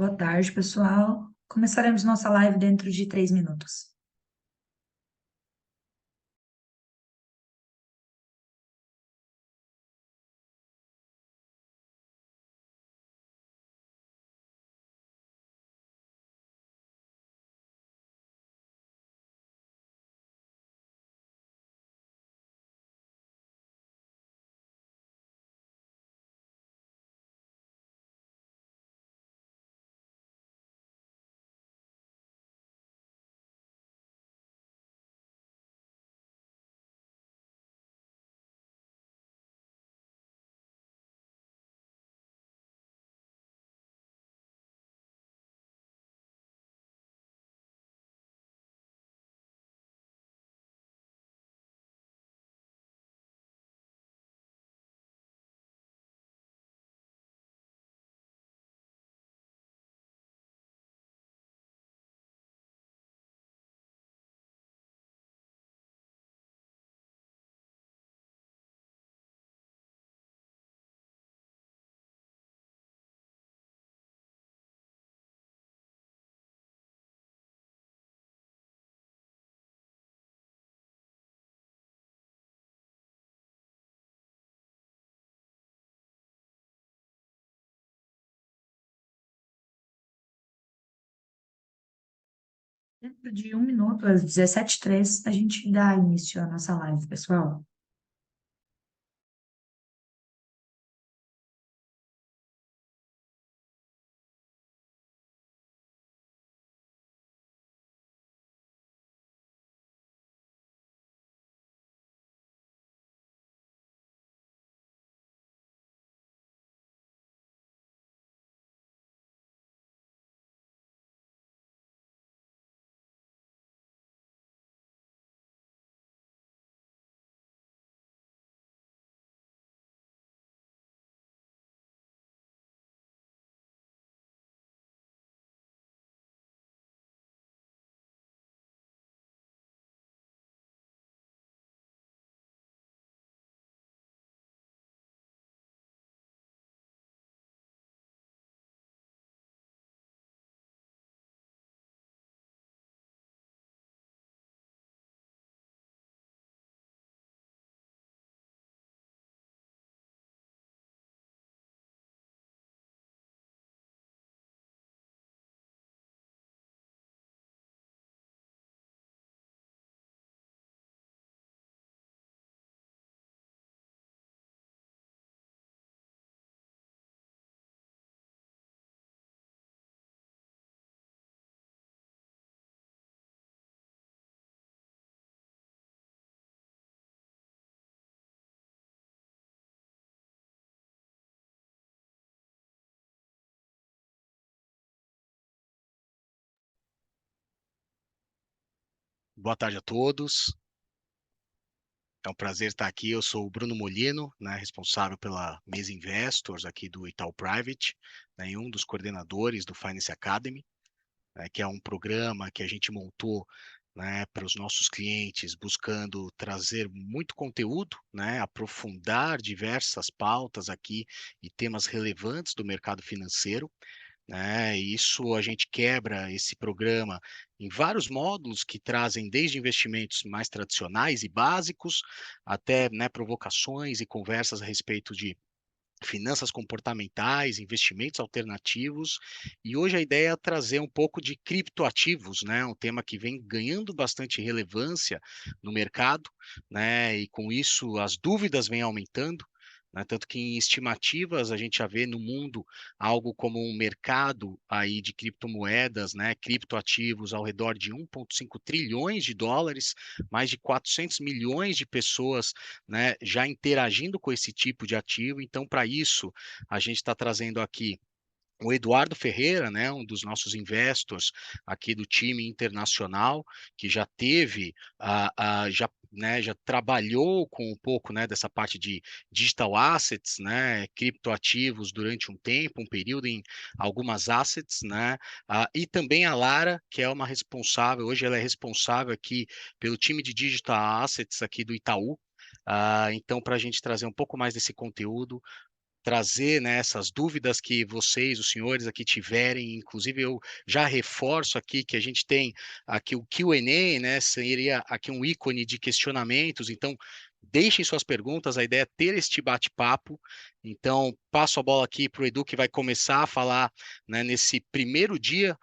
Boa tarde, pessoal. Começaremos nossa live dentro de 3 minutos. Dentro de 1 minuto, às 17h03, a gente dá início à nossa live, pessoal. Boa tarde a todos. É um prazer estar aqui. Eu sou o Bruno Molino, né, responsável pela Mesa Investors aqui do Itaú Private, né, e um dos coordenadores do Finance Academy, né, que é um programa que a gente montou, né, para os nossos clientes, buscando trazer muito conteúdo, né, aprofundar diversas pautas aqui e temas relevantes do mercado financeiro, né? E isso a gente quebra esse programa em vários módulos que trazem desde investimentos mais tradicionais e básicos até, né, provocações e conversas a respeito de finanças comportamentais, investimentos alternativos. E hoje a ideia é trazer um pouco de criptoativos, né? Um tema que vem ganhando bastante relevância no mercado, né? E com isso as dúvidas vêm aumentando. Né? Tanto que em estimativas a gente já vê no mundo algo como um mercado aí de criptomoedas, né? Criptoativos ao redor de 1,5 trilhões de dólares, mais de 400 milhões de pessoas, né, já interagindo com esse tipo de ativo. Então, para isso, a gente está trazendo aqui o Eduardo Ferreira, né, um dos nossos investors aqui do time internacional, que já teve, já trabalhou com um pouco, né, dessa parte de digital assets, né, criptoativos durante um tempo, um período em algumas assets, né, e também a Lara, que é uma responsável, hoje ela é responsável aqui pelo time de digital assets aqui do Itaú. Então, para a gente trazer um pouco mais desse conteúdo, trazer, né, essas dúvidas que vocês, os senhores aqui tiverem. Inclusive eu já reforço aqui que a gente tem aqui o Q&A, né, seria aqui um ícone de questionamentos, então deixem suas perguntas, a ideia é ter este bate-papo. Então passo a bola aqui para o Edu, que vai começar a falar, né, nesse primeiro dia.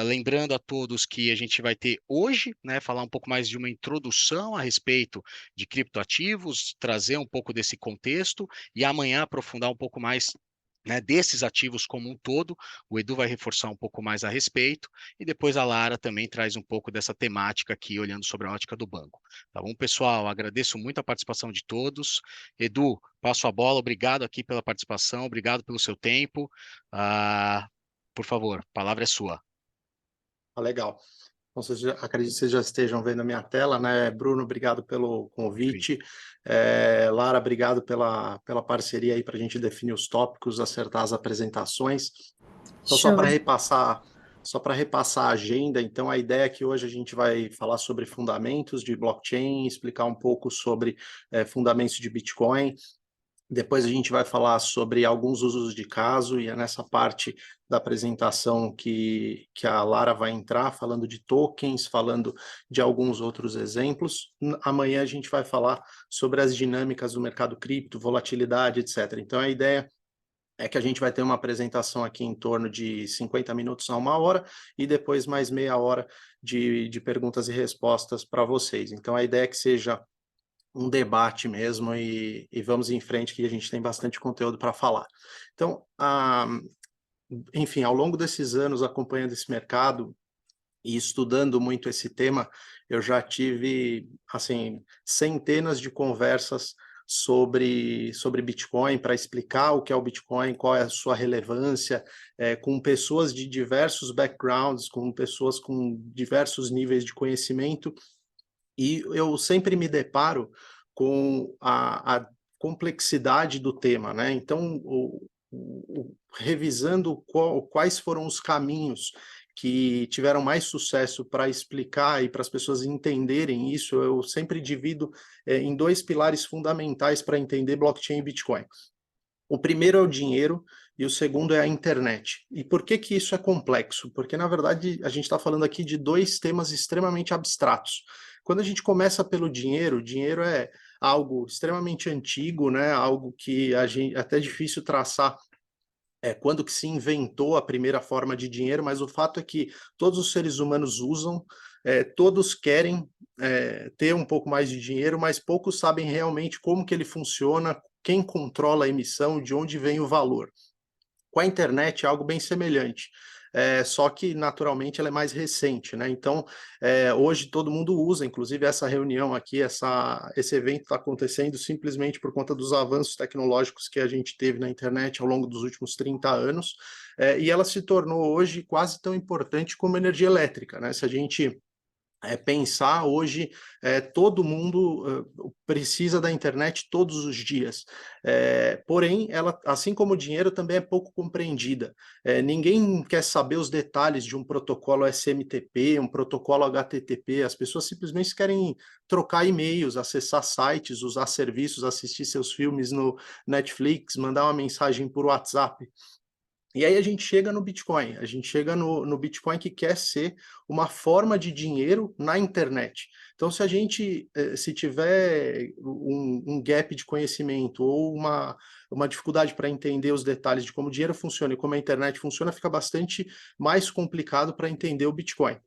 Lembrando a todos que a gente vai ter hoje, né, falar um pouco mais de uma introdução a respeito de criptoativos, trazer um pouco desse contexto, e amanhã aprofundar um pouco mais, né, desses ativos como um todo. O Edu vai reforçar um pouco mais a respeito, e depois a Lara também traz um pouco dessa temática aqui, olhando sobre a ótica do banco. Tá bom, pessoal? Agradeço muito a participação de todos. Edu, passo a bola. Obrigado aqui pela participação, obrigado pelo seu tempo. Por favor, a palavra é sua. Legal. Então, acredito que vocês já estejam vendo a minha tela, né? Bruno, obrigado pelo convite. Lara, obrigado pela parceria aí para a gente definir os tópicos, acertar as apresentações. Então, Show. só para repassar a agenda, então a ideia é que hoje a gente vai falar sobre fundamentos de blockchain, explicar um pouco sobre fundamentos de Bitcoin. Depois a gente vai falar sobre alguns usos de caso, e é nessa parte da apresentação que a Lara vai entrar, falando de tokens, falando de alguns outros exemplos. Amanhã a gente vai falar sobre as dinâmicas do mercado cripto, volatilidade, etc. Então a ideia é que a gente vai ter uma apresentação aqui em torno de 50 minutos a 1 hora, e depois mais meia hora de perguntas e respostas para vocês. Então a ideia é que seja um debate mesmo, e vamos em frente, que a gente tem bastante conteúdo para falar. Então, enfim, ao longo desses anos acompanhando esse mercado e estudando muito esse tema, eu já tive, assim, centenas de conversas sobre Bitcoin, para explicar o que é o Bitcoin, qual é a sua relevância, com pessoas de diversos backgrounds, com pessoas com diversos níveis de conhecimento, e eu sempre me deparo com a complexidade do tema, né? Então, revisando quais foram os caminhos que tiveram mais sucesso para explicar e para as pessoas entenderem isso, eu sempre divido em dois pilares fundamentais para entender blockchain e Bitcoin. O primeiro é o dinheiro e o segundo é a internet. E por que que isso é complexo? Porque, na verdade, a gente está falando aqui de dois temas extremamente abstratos. Quando a gente começa pelo dinheiro, o dinheiro é algo extremamente antigo, né? Algo que a gente até é difícil traçar quando que se inventou a primeira forma de dinheiro, mas o fato é que todos os seres humanos usam, todos querem ter um pouco mais de dinheiro, mas poucos sabem realmente como que ele funciona, quem controla a emissão, de onde vem o valor. Com a internet é algo bem semelhante, só que naturalmente ela é mais recente, né? Então, hoje todo mundo usa, inclusive essa reunião aqui, esse evento está acontecendo simplesmente por conta dos avanços tecnológicos que a gente teve na internet ao longo dos últimos 30 anos, e ela se tornou hoje quase tão importante como energia elétrica, né? Se a gente pensar hoje, todo mundo precisa da internet todos os dias. Porém, ela, assim como o dinheiro, também é pouco compreendida. Ninguém quer saber os detalhes de um protocolo SMTP, um protocolo HTTP. As pessoas simplesmente querem trocar e-mails, acessar sites, usar serviços, assistir seus filmes no Netflix, mandar uma mensagem por WhatsApp. E aí a gente chega no Bitcoin, a gente chega no Bitcoin, que quer ser uma forma de dinheiro na internet. Então, se a gente, se tiver um gap de conhecimento ou uma dificuldade para entender os detalhes de como o dinheiro funciona e como a internet funciona, fica bastante mais complicado para entender o Bitcoin.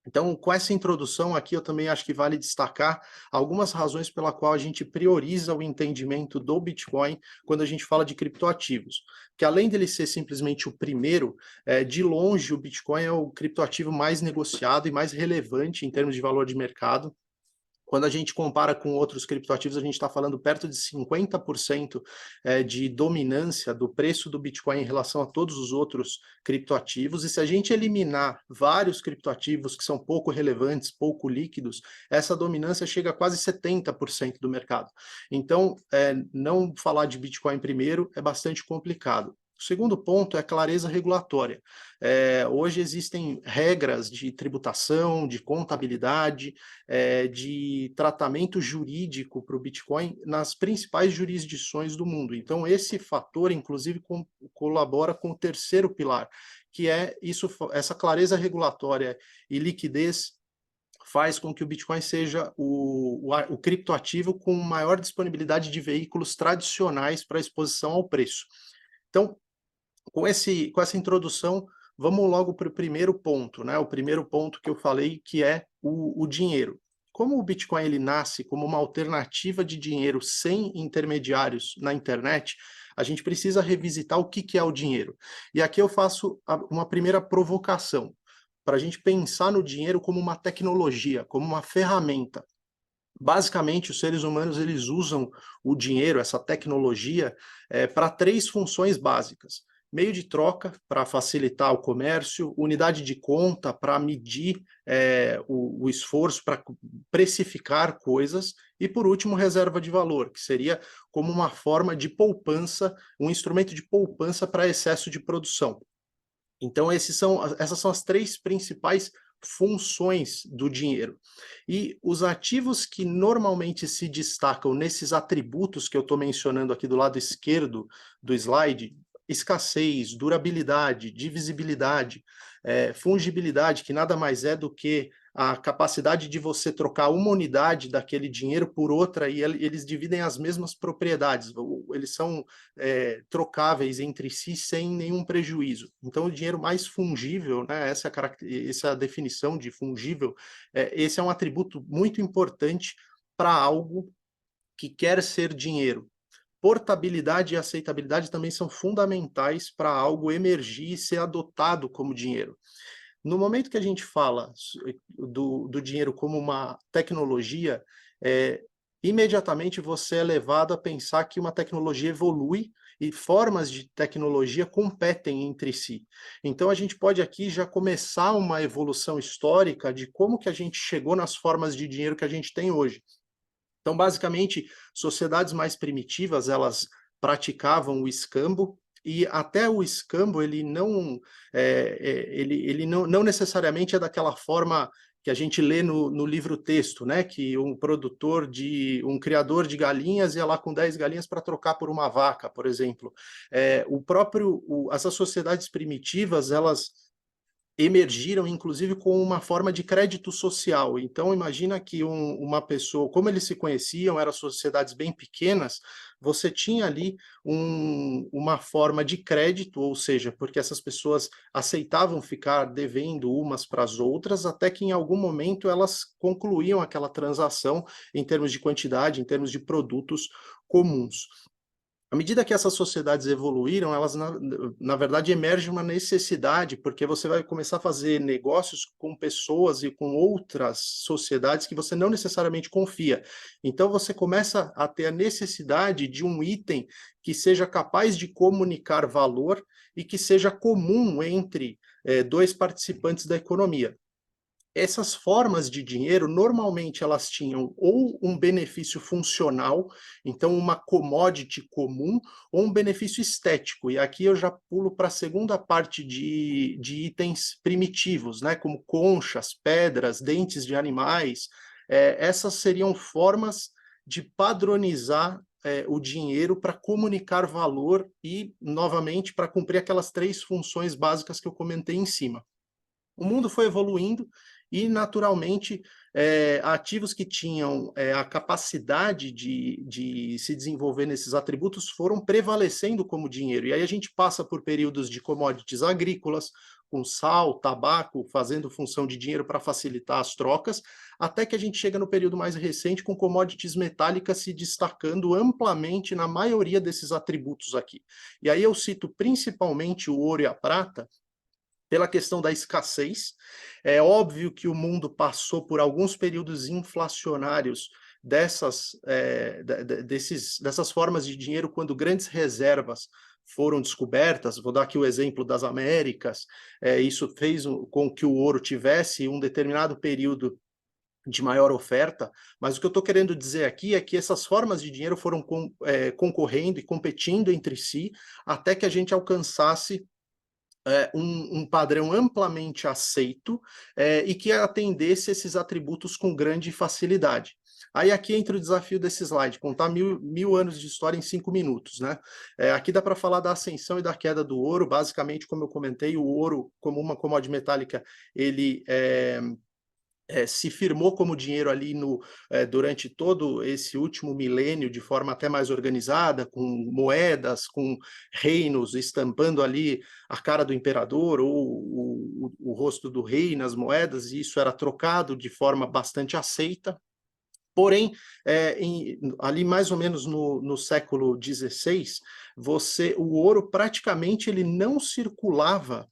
Então, com essa introdução aqui, eu também acho que vale destacar algumas razões pela qual a gente prioriza o entendimento do Bitcoin quando a gente fala de criptoativos. Que além dele ser simplesmente o primeiro, de longe o Bitcoin é o criptoativo mais negociado e mais relevante em termos de valor de mercado. Quando a gente compara com outros criptoativos, a gente está falando perto de 50% de dominância do preço do Bitcoin em relação a todos os outros criptoativos. E se a gente eliminar vários criptoativos que são pouco relevantes, pouco líquidos, essa dominância chega a quase 70% do mercado. Então, não falar de Bitcoin primeiro é bastante complicado. O segundo ponto é a clareza regulatória. Hoje existem regras de tributação, de contabilidade, de tratamento jurídico para o Bitcoin nas principais jurisdições do mundo. Então, esse fator, inclusive, colabora com o terceiro pilar, que é essa clareza regulatória e liquidez faz com que o Bitcoin seja o criptoativo com maior disponibilidade de veículos tradicionais para exposição ao preço. Então, com essa introdução, vamos logo para o primeiro ponto, né? O primeiro ponto que eu falei, que é o dinheiro. Como o Bitcoin ele nasce como uma alternativa de dinheiro sem intermediários na internet, a gente precisa revisitar o que é o dinheiro. E aqui eu faço uma primeira provocação, para a gente pensar no dinheiro como uma tecnologia, como uma ferramenta. Basicamente, os seres humanos eles usam o dinheiro, essa tecnologia, para 3 funções básicas. Meio de troca, para facilitar o comércio, unidade de conta, para medir o esforço, para precificar coisas, e, por último, reserva de valor, que seria como uma forma de poupança, um instrumento de poupança para excesso de produção. Então, essas são as 3 principais funções do dinheiro. E os ativos que normalmente se destacam nesses atributos que eu estou mencionando aqui do lado esquerdo do slide, escassez, durabilidade, divisibilidade, fungibilidade, que nada mais é do que a capacidade de você trocar uma unidade daquele dinheiro por outra e eles dividem as mesmas propriedades, eles são trocáveis entre si sem nenhum prejuízo. Então, o dinheiro mais fungível, né, essa definição de fungível, esse é um atributo muito importante para algo que quer ser dinheiro. Portabilidade e aceitabilidade também são fundamentais para algo emergir e ser adotado como dinheiro. No momento que a gente fala do dinheiro como uma tecnologia, imediatamente você é levado a pensar que uma tecnologia evolui e formas de tecnologia competem entre si. Então, a gente pode aqui já começar uma evolução histórica de como que a gente chegou nas formas de dinheiro que a gente tem hoje. Então, basicamente, sociedades mais primitivas, elas praticavam o escambo, e até o escambo, ele não necessariamente é daquela forma que a gente lê no livro-texto, né? Que um criador de galinhas ia lá com 10 galinhas para trocar por uma vaca, por exemplo. Essas sociedades primitivas, elas emergiram, inclusive, com uma forma de crédito social. Então, imagina que uma pessoa, como eles se conheciam, eram sociedades bem pequenas, você tinha ali uma forma de crédito, ou seja, porque essas pessoas aceitavam ficar devendo umas para as outras, até que em algum momento elas concluíam aquela transação em termos de quantidade, em termos de produtos comuns. À medida que essas sociedades evoluíram, elas, na verdade, emerge uma necessidade, porque você vai começar a fazer negócios com pessoas e com outras sociedades que você não necessariamente confia. Então, você começa a ter a necessidade de um item que seja capaz de comunicar valor e que seja comum entre 2 participantes da economia. Essas formas de dinheiro, normalmente elas tinham ou um benefício funcional, então uma commodity comum, ou um benefício estético. E aqui eu já pulo para a segunda parte de itens primitivos, né, como conchas, pedras, dentes de animais. Essas seriam formas de padronizar o dinheiro para comunicar valor e, novamente, para cumprir aquelas 3 funções básicas que eu comentei em cima. O mundo foi evoluindo e, naturalmente, ativos que tinham a capacidade de se desenvolver nesses atributos foram prevalecendo como dinheiro. E aí a gente passa por períodos de commodities agrícolas, com sal, tabaco, fazendo função de dinheiro para facilitar as trocas, até que a gente chega no período mais recente com commodities metálicas se destacando amplamente na maioria desses atributos aqui. E aí eu cito principalmente o ouro e a prata, pela questão da escassez. É óbvio que o mundo passou por alguns períodos inflacionários dessas formas de dinheiro, quando grandes reservas foram descobertas. Vou dar aqui o exemplo das Américas. Isso fez com que o ouro tivesse um determinado período de maior oferta, mas o que eu estou querendo dizer aqui é que essas formas de dinheiro foram concorrendo e competindo entre si até que a gente alcançasse um padrão amplamente aceito e que atendesse esses atributos com grande facilidade. Aí aqui entra o desafio desse slide, contar mil anos de história em 5 minutos, né? Aqui dá para falar da ascensão e da queda do ouro. Basicamente, como eu comentei, o ouro, como uma commodity metálica, ele se firmou como dinheiro ali durante todo esse último milênio, de forma até mais organizada, com moedas, com reinos estampando ali a cara do imperador ou o rosto do rei nas moedas, e isso era trocado de forma bastante aceita. Porém, ali mais ou menos no século XVI, o ouro praticamente ele não circulava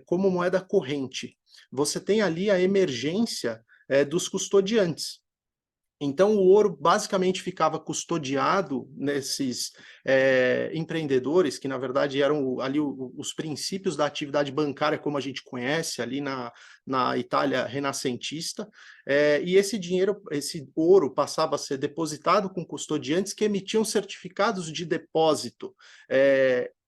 como moeda corrente. Você tem ali a emergência dos custodiantes. Então, o ouro basicamente ficava custodiado nesses empreendedores, que na verdade eram ali os princípios da atividade bancária, como a gente conhece, ali na Itália renascentista, e esse dinheiro, esse ouro, passava a ser depositado com custodiantes que emitiam certificados de depósito,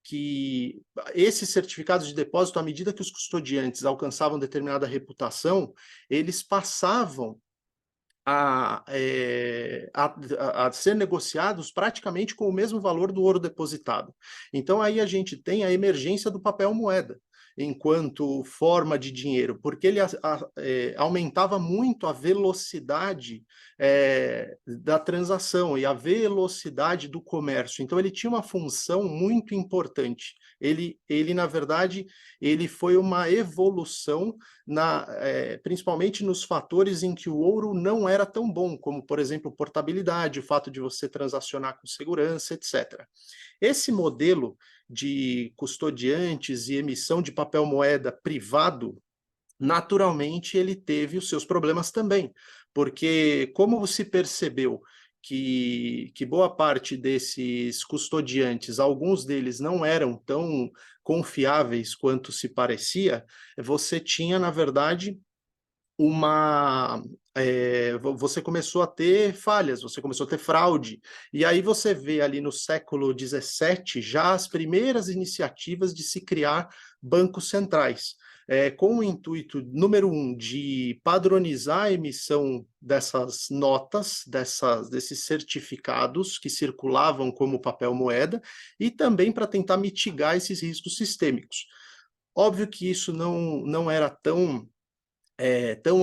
que esses certificados de depósito, à medida que os custodiantes alcançavam determinada reputação, eles passavam a ser negociados praticamente com o mesmo valor do ouro depositado. Então aí a gente tem a emergência do papel moeda enquanto forma de dinheiro, porque ele aumentava muito a velocidade da transação e a velocidade do comércio. Então ele tinha uma função muito importante. Ele na verdade, ele foi uma evolução principalmente nos fatores em que o ouro não era tão bom, como, por exemplo, portabilidade, o fato de você transacionar com segurança, etc. Esse modelo de custodiantes e emissão de papel moeda privado, naturalmente, ele teve os seus problemas também, porque como se percebeu que boa parte desses custodiantes, alguns deles não eram tão confiáveis quanto se parecia, você tinha, na verdade, você começou a ter falhas, você começou a ter fraude, e aí você vê ali no século XVII já as primeiras iniciativas de se criar bancos centrais, com o intuito, número um, de padronizar a emissão dessas notas, desses certificados que circulavam como papel moeda, e também para tentar mitigar esses riscos sistêmicos. Óbvio que isso não era tão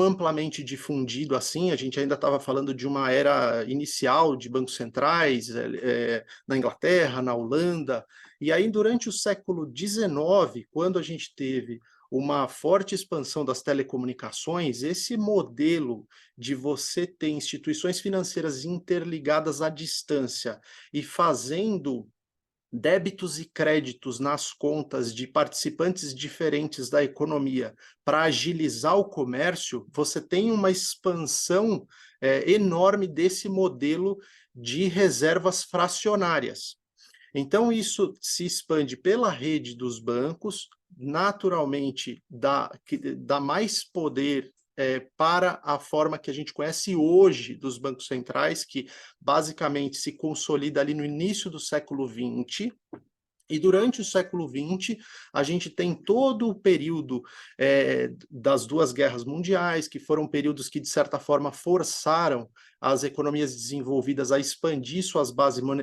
amplamente difundido assim. A gente ainda estava falando de uma era inicial de bancos centrais na Inglaterra, na Holanda, e aí durante o século XIX, quando a gente teve uma forte expansão das telecomunicações, esse modelo de você ter instituições financeiras interligadas à distância e fazendo débitos e créditos nas contas de participantes diferentes da economia para agilizar o comércio, você tem uma expansão enorme desse modelo de reservas fracionárias. Então, isso se expande pela rede dos bancos, naturalmente dá mais poder para a forma que a gente conhece hoje dos bancos centrais, que basicamente se consolida ali no início do século XX. E durante o século XX, a gente tem todo o período das duas guerras mundiais, que foram períodos que, de certa forma, forçaram as economias desenvolvidas a expandir suas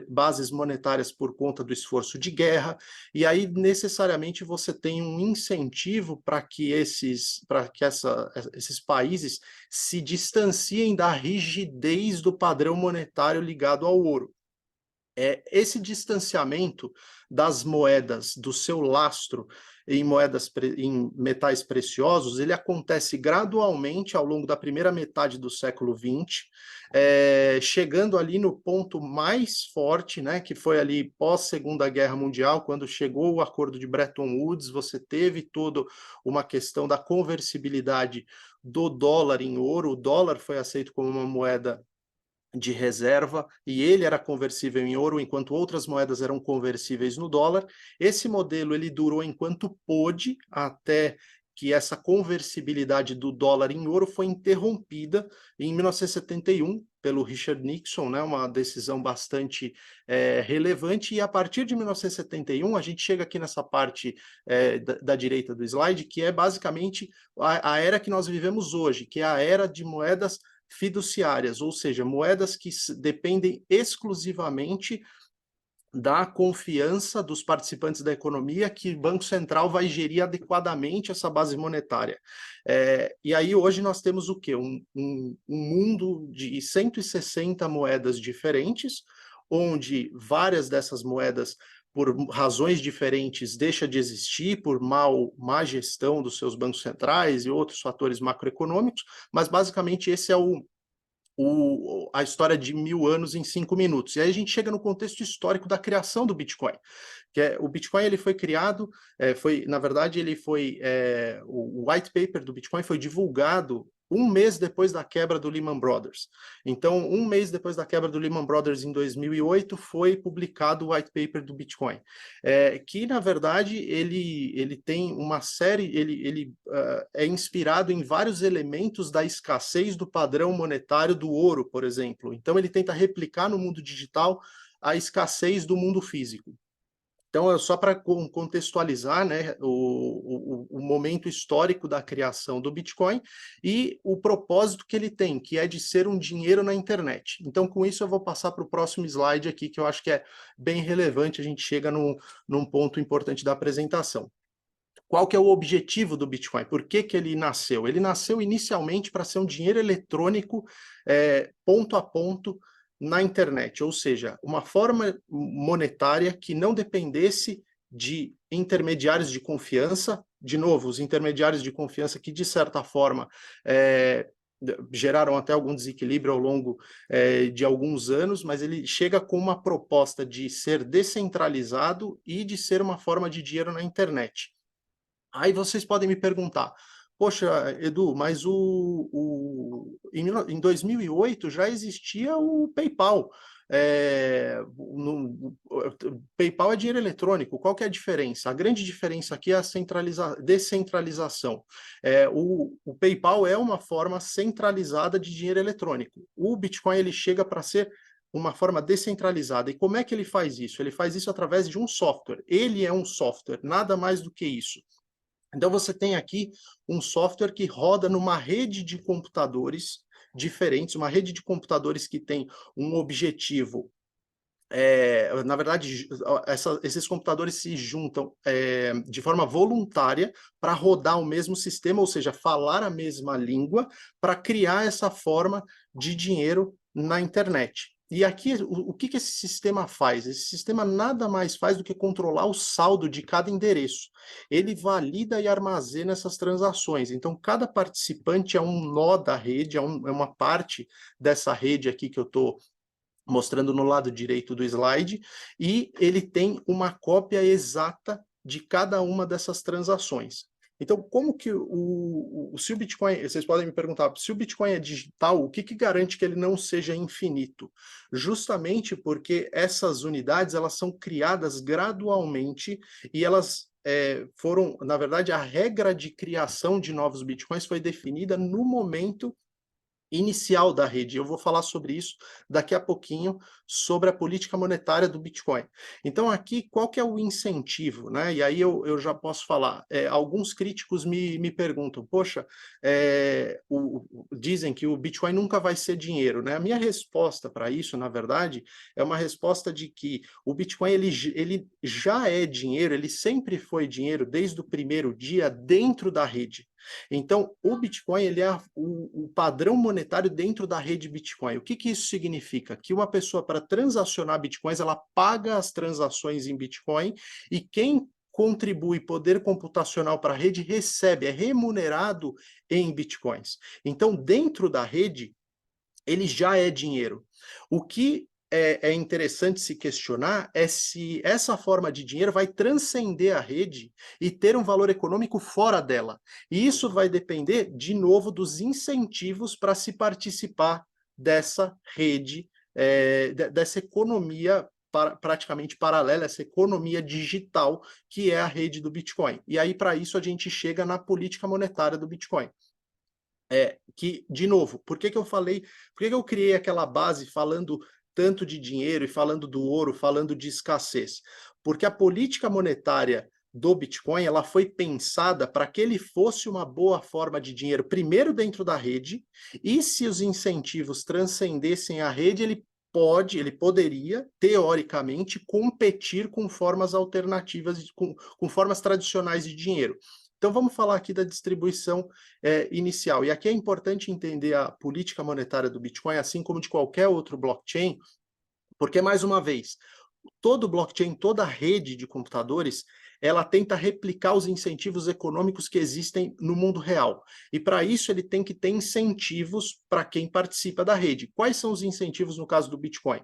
bases monetárias por conta do esforço de guerra, e aí, necessariamente, você tem um incentivo para que esses países se distanciem da rigidez do padrão monetário ligado ao ouro. Esse distanciamento das moedas, do seu lastro em metais preciosos, ele acontece gradualmente ao longo da primeira metade do século XX, chegando ali no ponto mais forte, né, que foi ali pós-Segunda Guerra Mundial, quando chegou o acordo de Bretton Woods. Você teve toda uma questão da conversibilidade do dólar em ouro. O dólar foi aceito como uma moeda de reserva, e ele era conversível em ouro, enquanto outras moedas eram conversíveis no dólar. Esse modelo ele durou enquanto pôde, até que essa conversibilidade do dólar em ouro foi interrompida em 1971 pelo Richard Nixon, né, uma decisão bastante relevante, e a partir de 1971 a gente chega aqui nessa parte da direita do slide, que é basicamente a era que nós vivemos hoje, que é a era de moedas fiduciárias, ou seja, moedas que dependem exclusivamente da confiança dos participantes da economia que o Banco Central vai gerir adequadamente essa base monetária. E aí hoje nós temos o quê? Um mundo de 160 moedas diferentes, onde várias dessas moedas, por razões diferentes, deixam de existir, por má gestão dos seus bancos centrais e outros fatores macroeconômicos, mas basicamente esse é a história de 1000 anos em 5 minutos. E aí a gente chega no contexto histórico da criação do Bitcoin, que o Bitcoin ele foi criado, na verdade o white paper do Bitcoin foi divulgado um mês depois da quebra do Lehman Brothers. Então, um mês depois da quebra do Lehman Brothers, em 2008, foi publicado o white paper do Bitcoin, que, na verdade, ele tem uma série, ele é inspirado em vários elementos da escassez do padrão monetário do ouro, por exemplo. Então, ele tenta replicar no mundo digital a escassez do mundo físico. Então, só para contextualizar, né, o momento histórico da criação do Bitcoin e o propósito que ele tem, que é de ser um dinheiro na internet. Então, com isso, eu vou passar para o próximo slide aqui, que eu acho que é bem relevante, a gente chega num ponto importante da apresentação. Qual que é o objetivo do Bitcoin? Por que que ele nasceu? Ele nasceu inicialmente para ser um dinheiro eletrônico ponto a ponto, na internet, ou seja, uma forma monetária que não dependesse de intermediários de confiança, de novo, os intermediários de confiança que, de certa forma, geraram até algum desequilíbrio ao longo de alguns anos, mas ele chega com uma proposta de ser descentralizado e de ser uma forma de dinheiro na internet. Aí vocês podem me perguntar, poxa, Edu, mas em 2008 já existia o PayPal. PayPal é dinheiro eletrônico, qual que é a diferença? A grande diferença aqui é a descentralização. O PayPal é uma forma centralizada de dinheiro eletrônico. O Bitcoin ele chega para ser uma forma descentralizada. E como é que ele faz isso? Ele faz isso através de um software. Ele é um software, nada mais do que isso. Então, você tem aqui um software que roda numa rede de computadores diferentes, uma rede de computadores que tem um objetivo. Na verdade, esses computadores se juntam de forma voluntária para rodar o mesmo sistema, ou seja, falar a mesma língua, para criar essa forma de dinheiro na internet. E aqui, o que esse sistema faz? Esse sistema nada mais faz do que controlar o saldo de cada endereço. Ele valida e armazena essas transações. Então, cada participante é um nó da rede, é uma parte dessa rede aqui que eu estou mostrando no lado direito do slide, e ele tem uma cópia exata de cada uma dessas transações. Então, como que se o Bitcoin, vocês podem me perguntar, se o Bitcoin é digital, o que garante que ele não seja infinito? Justamente porque essas unidades, elas são criadas gradualmente e elas foram, na verdade, a regra de criação de novos Bitcoins foi definida no momento inicial da rede. Eu vou falar sobre isso daqui a pouquinho, sobre a política monetária do Bitcoin. Então aqui, qual que é o incentivo, né? E aí eu já posso falar. Alguns críticos me perguntam, poxa, dizem que o Bitcoin nunca vai ser dinheiro, né? A minha resposta para isso, na verdade, é uma resposta de que o Bitcoin ele já é dinheiro, ele sempre foi dinheiro desde o primeiro dia dentro da rede. Então, o Bitcoin ele é o padrão monetário dentro da rede Bitcoin. O que isso significa? Que uma pessoa, para transacionar Bitcoins, ela paga as transações em Bitcoin e quem contribui poder computacional para a rede recebe, é remunerado em Bitcoins. Então, dentro da rede, ele já é dinheiro. O que é interessante se questionar é se essa forma de dinheiro vai transcender a rede e ter um valor econômico fora dela. E isso vai depender, de novo, dos incentivos para se participar dessa rede, dessa economia praticamente paralela, essa economia digital que é a rede do Bitcoin. E aí, para isso, a gente chega na política monetária do Bitcoin. Que, de novo, por que que eu criei aquela base falando tanto de dinheiro e falando do ouro, falando de escassez? Porque a política monetária do Bitcoin, ela foi pensada para que ele fosse uma boa forma de dinheiro, primeiro dentro da rede, e se os incentivos transcendessem a rede, ele poderia, teoricamente, competir com formas alternativas, com formas tradicionais de dinheiro. Então, vamos falar aqui da distribuição inicial. E aqui é importante entender a política monetária do Bitcoin, assim como de qualquer outro blockchain, porque, mais uma vez, todo blockchain, toda rede de computadores, ela tenta replicar os incentivos econômicos que existem no mundo real. E, para isso, ele tem que ter incentivos para quem participa da rede. Quais são os incentivos no caso do Bitcoin?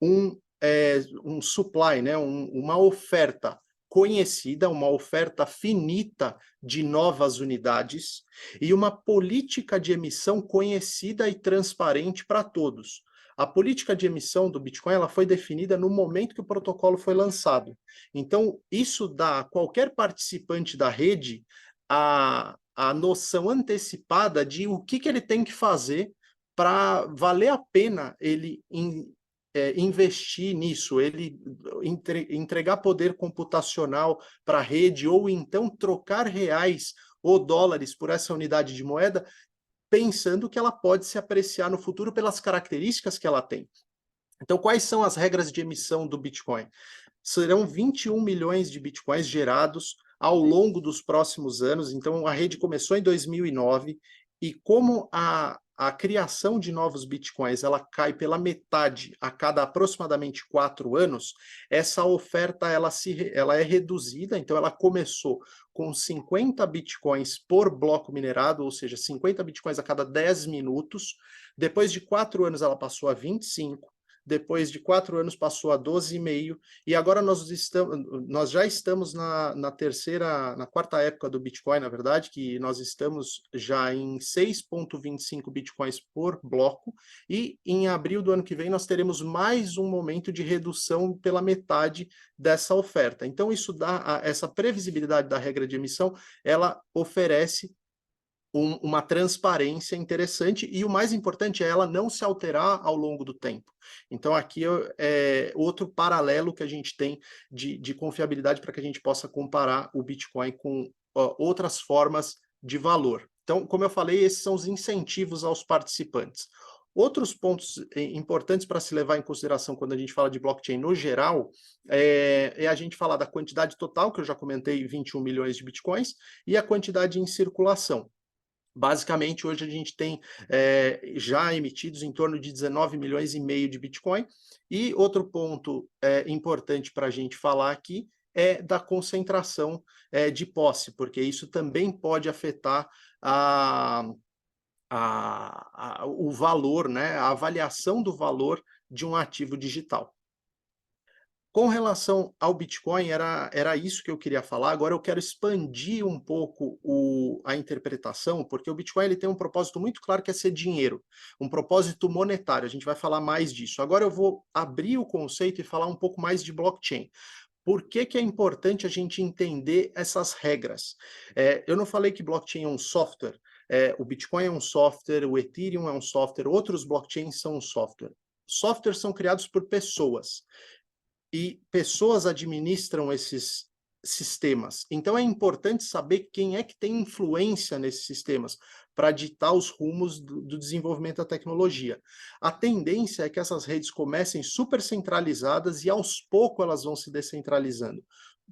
Um supply, né? Uma oferta conhecida, uma oferta finita de novas unidades e uma política de emissão conhecida e transparente para todos. A política de emissão do Bitcoin ela foi definida no momento que o protocolo foi lançado. Então, isso dá a qualquer participante da rede a noção antecipada de o que ele tem que fazer para valer a pena ele investir nisso, ele entregar poder computacional para a rede, ou então trocar reais ou dólares por essa unidade de moeda, pensando que ela pode se apreciar no futuro pelas características que ela tem. Então, quais são as regras de emissão do Bitcoin? Serão 21 milhões de Bitcoins gerados ao longo dos próximos anos. Então, a rede começou em 2009, e como a criação de novos Bitcoins ela cai pela metade a cada aproximadamente 4 anos, essa oferta ela é reduzida. Então, ela começou com 50 Bitcoins por bloco minerado, ou seja, 50 Bitcoins a cada 10 minutos. Depois de 4 anos, ela passou a 25. Depois de 4 anos passou a 12,5, e agora nós já estamos na quarta época do Bitcoin, na verdade, que nós estamos já em 6,25 Bitcoins por bloco, e em abril do ano que vem nós teremos mais um momento de redução pela metade dessa oferta. Então isso dá essa previsibilidade da regra de emissão, ela oferece uma transparência interessante, e o mais importante é ela não se alterar ao longo do tempo. Então aqui é outro paralelo que a gente tem de confiabilidade para que a gente possa comparar o Bitcoin com outras formas de valor. Então, como eu falei, esses são os incentivos aos participantes. Outros pontos importantes para se levar em consideração quando a gente fala de blockchain no geral, é a gente falar da quantidade total, que eu já comentei, 21 milhões de Bitcoins, e a quantidade em circulação. Basicamente, hoje a gente tem já emitidos em torno de 19 milhões e meio de Bitcoin. E outro ponto importante para a gente falar aqui é da concentração de posse, porque isso também pode afetar o valor, né, a avaliação do valor de um ativo digital. Com relação ao Bitcoin, era isso que eu queria falar. Agora eu quero expandir um pouco a interpretação, porque o Bitcoin ele tem um propósito muito claro, que é ser dinheiro, um propósito monetário. A gente vai falar mais disso. Agora eu vou abrir o conceito e falar um pouco mais de blockchain. Por que é importante a gente entender essas regras? Eu não falei que blockchain é um software. O Bitcoin é um software, o Ethereum é um software, outros blockchains são um software. Softwares são criados por pessoas, e pessoas administram esses sistemas. Então é importante saber quem é que tem influência nesses sistemas para ditar os rumos do desenvolvimento da tecnologia. A tendência é que essas redes comecem super centralizadas e aos poucos elas vão se descentralizando.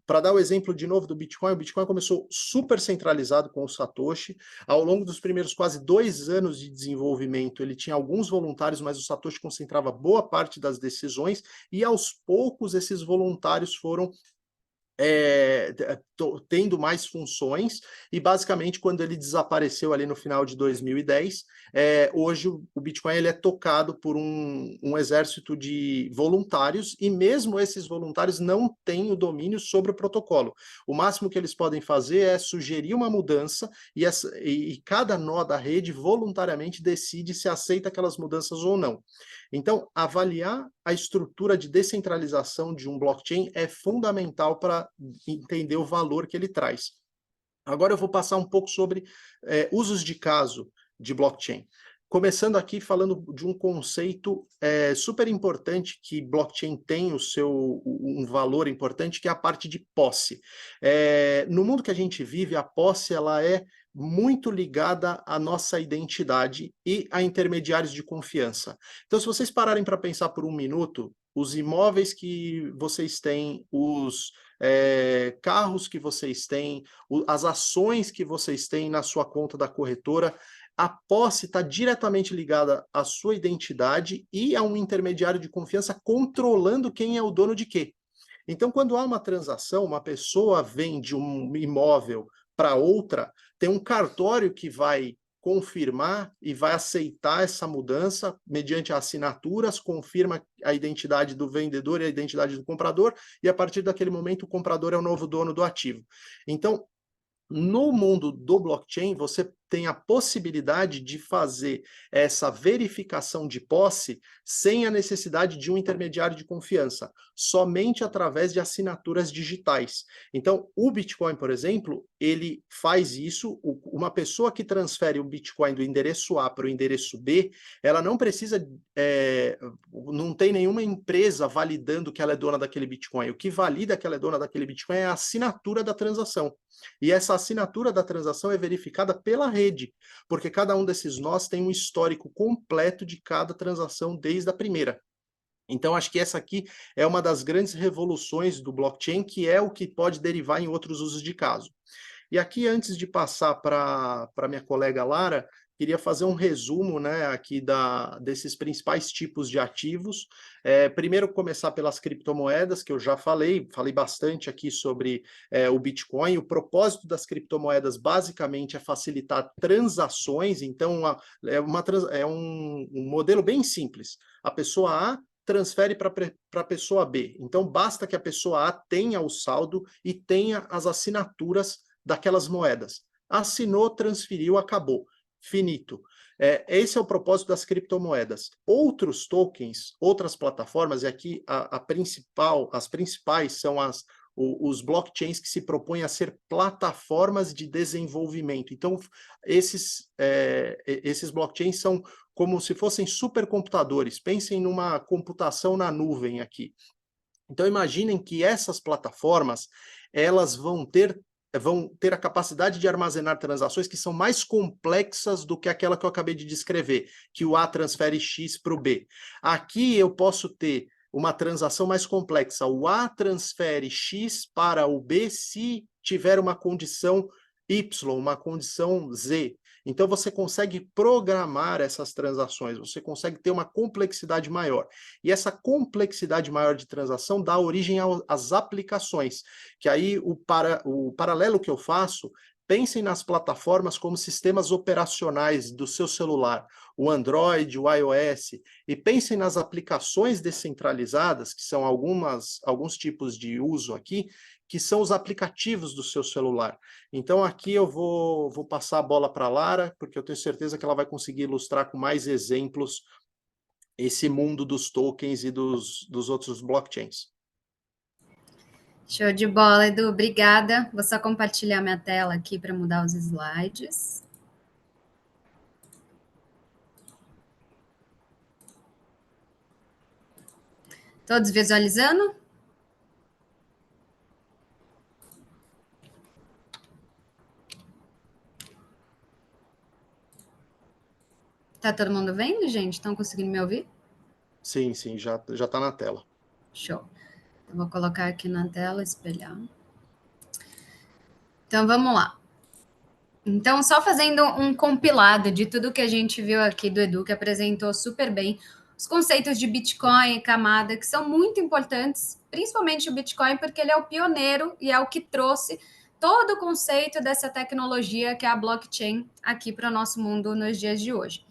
Para dar o exemplo de novo do Bitcoin, o Bitcoin começou super centralizado com o Satoshi. Ao longo dos primeiros quase 2 anos de desenvolvimento, ele tinha alguns voluntários, mas o Satoshi concentrava boa parte das decisões, e aos poucos esses voluntários foram tendo mais funções, e basicamente quando ele desapareceu ali no final de 2010, hoje o Bitcoin ele é tocado por um exército de voluntários, e mesmo esses voluntários não têm o domínio sobre o protocolo. O máximo que eles podem fazer é sugerir uma mudança, e cada nó da rede voluntariamente decide se aceita aquelas mudanças ou não. Então, avaliar a estrutura de descentralização de um blockchain é fundamental para entender o valor que ele traz. Agora eu vou passar um pouco sobre usos de caso de blockchain. Começando aqui falando de um conceito super importante que blockchain tem um valor importante, que é a parte de posse. No mundo que a gente vive, a posse ela é muito ligada à nossa identidade e a intermediários de confiança. Então, se vocês pararem para pensar por um minuto, os imóveis que vocês têm, os carros que vocês têm, as ações que vocês têm na sua conta da corretora, a posse está diretamente ligada à sua identidade e a um intermediário de confiança controlando quem é o dono de quê. Então, quando há uma transação, uma pessoa vende um imóvel para outra, tem um cartório que vai confirmar e vai aceitar essa mudança mediante assinaturas, confirma a identidade do vendedor e a identidade do comprador, e a partir daquele momento o comprador é o novo dono do ativo. Então, no mundo do blockchain, você tem a possibilidade de fazer essa verificação de posse sem a necessidade de um intermediário de confiança, somente através de assinaturas digitais. Então, o Bitcoin, por exemplo, ele faz isso. Uma pessoa que transfere o Bitcoin do endereço A para o endereço B, ela não precisa, não tem nenhuma empresa validando que ela é dona daquele Bitcoin. O que valida que ela é dona daquele Bitcoin é a assinatura da transação. E essa assinatura da transação é verificada pela rede, porque cada um desses nós tem um histórico completo de cada transação desde a primeira. Então, acho que essa aqui é uma das grandes revoluções do blockchain, que é o que pode derivar em outros usos de caso. E aqui, antes de passar para minha colega Lara, queria fazer um resumo, né, aqui desses principais tipos de ativos. Primeiro, começar pelas criptomoedas, que eu já falei bastante aqui sobre o Bitcoin. O propósito das criptomoedas, basicamente, é facilitar transações. Então, é um modelo bem simples. A pessoa A transfere para a pessoa B. Então, basta que a pessoa A tenha o saldo e tenha as assinaturas daquelas moedas. Assinou, transferiu, acabou. Finito. Esse é o propósito das criptomoedas. Outros tokens, outras plataformas, e aqui as principais são os blockchains que se propõem a ser plataformas de desenvolvimento. Então, esses blockchains são como se fossem supercomputadores. Pensem numa computação na nuvem aqui. Então, imaginem que essas plataformas elas vão ter a capacidade de armazenar transações que são mais complexas do que aquela que eu acabei de descrever, que o A transfere X para o B. Aqui eu posso ter uma transação mais complexa. O A transfere X para o B se tiver uma condição Y, uma condição Z. Então, você consegue programar essas transações, você consegue ter uma complexidade maior. E essa complexidade maior de transação dá origem às aplicações, que aí o paralelo que eu faço, pensem nas plataformas como sistemas operacionais do seu celular, o Android, o iOS, e pensem nas aplicações descentralizadas, que são alguns tipos de uso aqui, que são os aplicativos do seu celular. Então, aqui eu vou passar a bola para a Lara, porque eu tenho certeza que ela vai conseguir ilustrar com mais exemplos esse mundo dos tokens e dos outros blockchains. Show de bola, Edu. Obrigada. Vou só compartilhar minha tela aqui para mudar os slides. Todos visualizando? Tá todo mundo vendo, gente? Estão conseguindo me ouvir? Sim, já está na tela. Show. Eu vou colocar aqui na tela, espelhar. Então, vamos lá. Então, só fazendo um compilado de tudo que a gente viu aqui do Edu, que apresentou super bem os conceitos de Bitcoin e camada, que são muito importantes, principalmente o Bitcoin, porque ele é o pioneiro e é o que trouxe todo o conceito dessa tecnologia que é a blockchain aqui para o nosso mundo nos dias de hoje.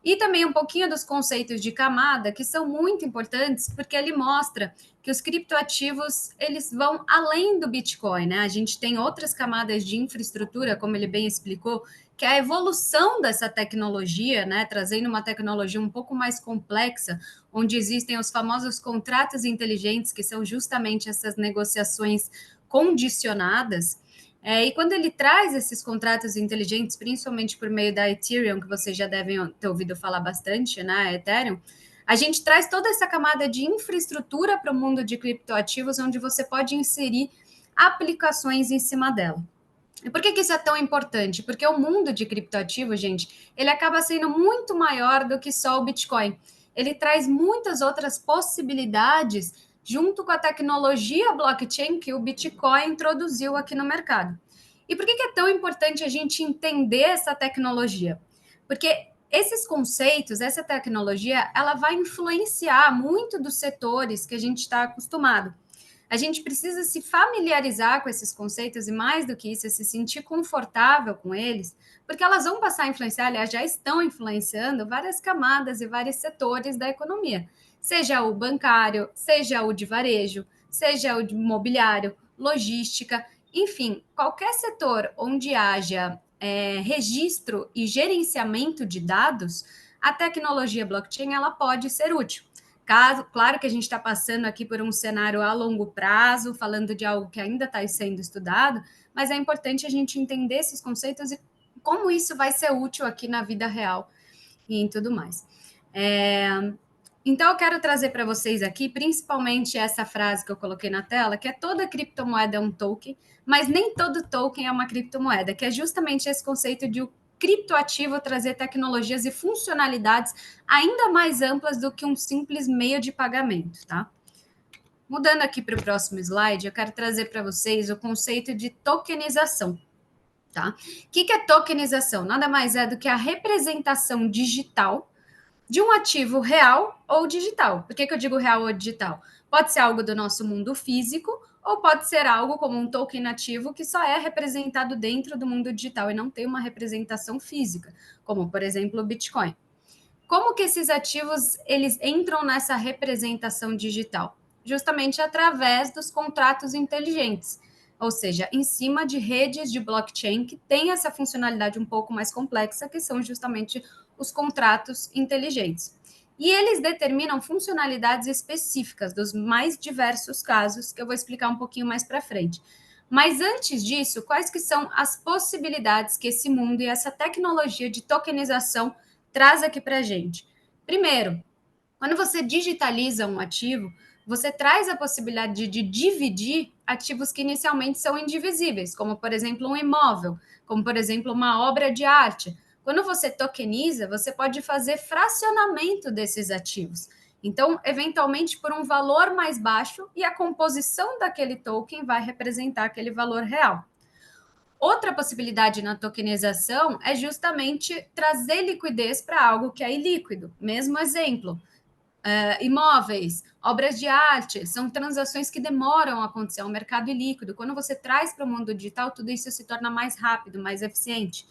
E também um pouquinho dos conceitos de camada, que são muito importantes, porque ele mostra que os criptoativos, eles vão além do Bitcoin, né? A gente tem outras camadas de infraestrutura, como ele bem explicou, que é a evolução dessa tecnologia, né? Trazendo uma tecnologia um pouco mais complexa, onde existem os famosos contratos inteligentes, que são justamente essas negociações condicionadas. E quando ele traz esses contratos inteligentes, principalmente por meio da Ethereum, que vocês já devem ter ouvido falar bastante, né, Ethereum, a gente traz toda essa camada de infraestrutura para o mundo de criptoativos, onde você pode inserir aplicações em cima dela. E por que isso é tão importante? Porque o mundo de criptoativos, gente, ele acaba sendo muito maior do que só o Bitcoin. Ele traz muitas outras possibilidades junto com a tecnologia blockchain que o Bitcoin introduziu aqui no mercado. E por que é tão importante a gente entender essa tecnologia? Porque esses conceitos, essa tecnologia, ela vai influenciar muito dos setores que a gente está acostumado. A gente precisa se familiarizar com esses conceitos e, mais do que isso, se sentir confortável com eles, porque elas vão passar a influenciar, aliás, já estão influenciando várias camadas e vários setores da economia, seja o bancário, seja o de varejo, seja o de imobiliário, logística, enfim, qualquer setor onde haja registro e gerenciamento de dados, a tecnologia blockchain ela pode ser útil. Claro que a gente está passando aqui por um cenário a longo prazo, falando de algo que ainda está sendo estudado, mas é importante a gente entender esses conceitos e como isso vai ser útil aqui na vida real e em tudo mais. Então, eu quero trazer para vocês aqui, principalmente essa frase que eu coloquei na tela, que é toda criptomoeda é um token, mas nem todo token é uma criptomoeda, que é justamente esse conceito de criptoativo trazer tecnologias e funcionalidades ainda mais amplas do que um simples meio de pagamento, tá? Mudando aqui para o próximo slide, eu quero trazer para vocês o conceito de tokenização, tá? O que é tokenização? Nada mais é do que a representação digital de um ativo real ou digital. Por que eu digo real ou digital? Pode ser algo do nosso mundo físico ou pode ser algo como um token nativo que só é representado dentro do mundo digital e não tem uma representação física, como, por exemplo, o Bitcoin. Como que esses ativos eles entram nessa representação digital? Justamente através dos contratos inteligentes, ou seja, em cima de redes de blockchain que tem essa funcionalidade um pouco mais complexa, que são justamente os contratos inteligentes. E eles determinam funcionalidades específicas dos mais diversos casos, que eu vou explicar um pouquinho mais para frente. Mas antes disso, quais que são as possibilidades que esse mundo e essa tecnologia de tokenização traz aqui para a gente? Primeiro, quando você digitaliza um ativo, você traz a possibilidade de dividir ativos que inicialmente são indivisíveis, como, por exemplo, um imóvel, como, por exemplo, uma obra de arte. Quando você tokeniza, você pode fazer fracionamento desses ativos. Então, eventualmente, por um valor mais baixo, e a composição daquele token vai representar aquele valor real. Outra possibilidade na tokenização é justamente trazer liquidez para algo que é ilíquido. Mesmo exemplo, imóveis, obras de arte, são transações que demoram a acontecer, é um mercado ilíquido. Quando você traz para o mundo digital, tudo isso se torna mais rápido, mais eficiente.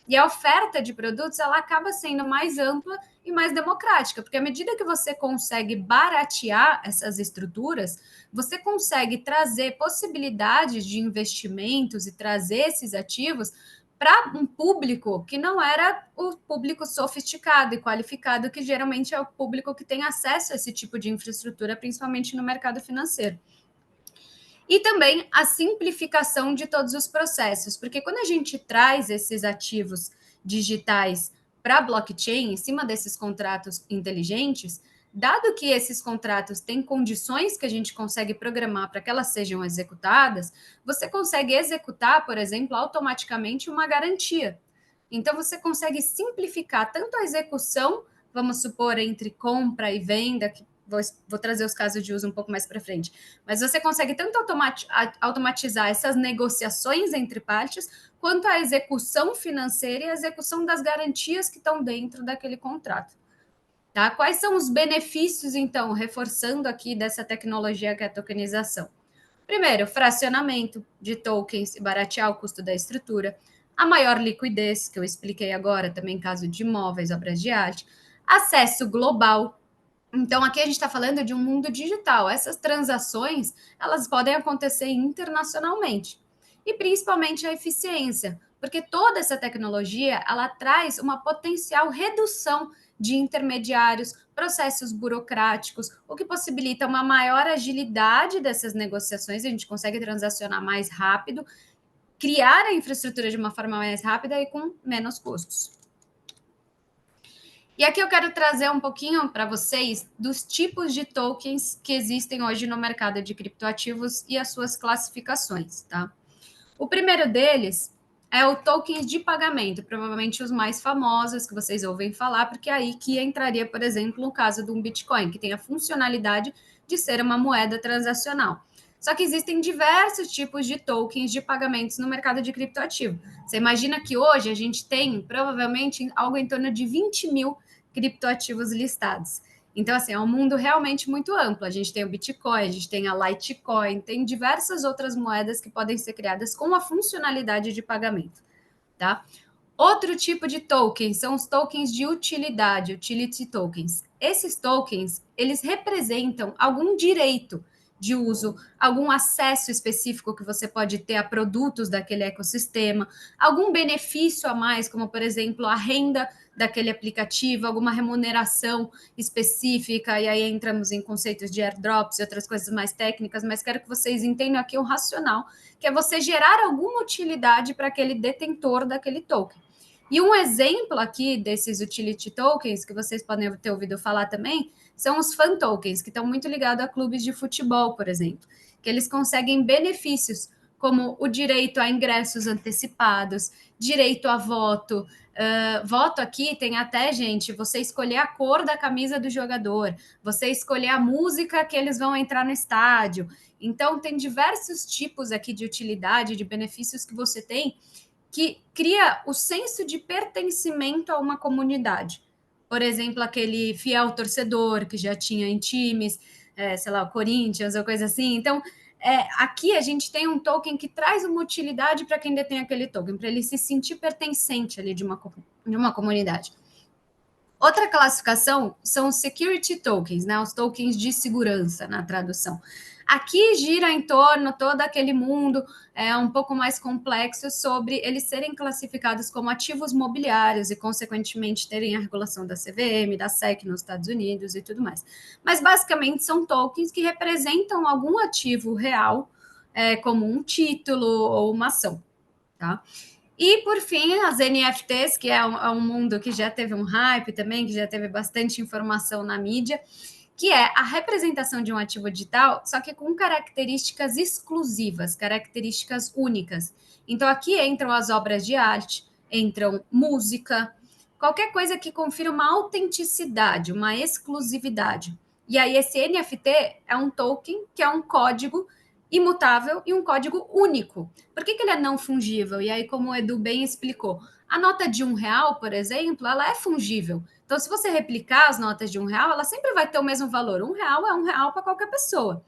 E a oferta de produtos, ela acaba sendo mais ampla e mais democrática, porque à medida que você consegue baratear essas estruturas, você consegue trazer possibilidades de investimentos e trazer esses ativos para um público que não era o público sofisticado e qualificado, que geralmente é o público que tem acesso a esse tipo de infraestrutura, principalmente no mercado financeiro. E também a simplificação de todos os processos, porque quando a gente traz esses ativos digitais para a blockchain, em cima desses contratos inteligentes, dado que esses contratos têm condições que a gente consegue programar para que elas sejam executadas, você consegue executar, por exemplo, automaticamente uma garantia. Então, você consegue simplificar tanto a execução, vamos supor, entre compra e venda, que vou trazer os casos de uso um pouco mais para frente, mas você consegue tanto automatizar essas negociações entre partes, quanto a execução financeira e a execução das garantias que estão dentro daquele contrato. Tá? Quais são os benefícios, então, reforçando aqui dessa tecnologia que é a tokenização? Primeiro, fracionamento de tokens e baratear o custo da estrutura, a maior liquidez, que eu expliquei agora, também em caso de imóveis, obras de arte, acesso global. Então, aqui a gente está falando de um mundo digital. Essas transações, elas podem acontecer internacionalmente. E principalmente a eficiência, porque toda essa tecnologia, ela traz uma potencial redução de intermediários, processos burocráticos, o que possibilita uma maior agilidade dessas negociações, a gente consegue transacionar mais rápido, criar a infraestrutura de uma forma mais rápida e com menos custos. E aqui eu quero trazer um pouquinho para vocês dos tipos de tokens que existem hoje no mercado de criptoativos e as suas classificações, tá? O primeiro deles é o tokens de pagamento, provavelmente os mais famosos que vocês ouvem falar, porque é aí que entraria, por exemplo, no caso de um Bitcoin, que tem a funcionalidade de ser uma moeda transacional. Só que existem diversos tipos de tokens de pagamentos no mercado de criptoativo. Você imagina que hoje a gente tem provavelmente algo em torno de 20 mil criptoativos listados. Então, assim, é um mundo realmente muito amplo. A gente tem o Bitcoin, a gente tem a Litecoin, tem diversas outras moedas que podem ser criadas com a funcionalidade de pagamento, tá? Outro tipo de token são os tokens de utilidade, utility tokens. Esses tokens, eles representam algum direito de uso, algum acesso específico que você pode ter a produtos daquele ecossistema, algum benefício a mais, como, por exemplo, a renda daquele aplicativo, alguma remuneração específica, e aí entramos em conceitos de airdrops e outras coisas mais técnicas, mas quero que vocês entendam aqui o racional, que é você gerar alguma utilidade para aquele detentor daquele token. E um exemplo aqui desses utility tokens, que vocês podem ter ouvido falar também, são os fan tokens, que estão muito ligados a clubes de futebol, por exemplo, que eles conseguem benefícios como o direito a ingressos antecipados, direito a voto. Voto aqui tem até, gente, você escolher a cor da camisa do jogador, você escolher a música que eles vão entrar no estádio. Então, tem diversos tipos aqui de utilidade, de benefícios que você tem, que cria o senso de pertencimento a uma comunidade. Por exemplo, aquele fiel torcedor que já tinha em times, sei lá, o Corinthians ou coisa assim. Então, aqui a gente tem um token que traz uma utilidade para quem detém aquele token, para ele se sentir pertencente ali de uma comunidade. Outra classificação são os security tokens, né? Os tokens de segurança na tradução. Aqui gira em torno todo aquele mundo um pouco mais complexo sobre eles serem classificados como ativos mobiliários e, consequentemente, terem a regulação da CVM, da SEC nos Estados Unidos e tudo mais. Mas, basicamente, são tokens que representam algum ativo real, como um título ou uma ação, tá? E, por fim, as NFTs, que é um mundo que já teve um hype também, que já teve bastante informação na mídia, que é a representação de um ativo digital, só que com características exclusivas, características únicas. Então, aqui entram as obras de arte, entram música, qualquer coisa que confira uma autenticidade, uma exclusividade. E aí, esse NFT é um token, que é um código imutável e um código único. Por que ele é não fungível? E aí, como o Edu bem explicou, a nota de R$1, por exemplo, ela é fungível. Então, se você replicar as notas de R$1, ela sempre vai ter o mesmo valor. R$1 é R$1 para qualquer pessoa.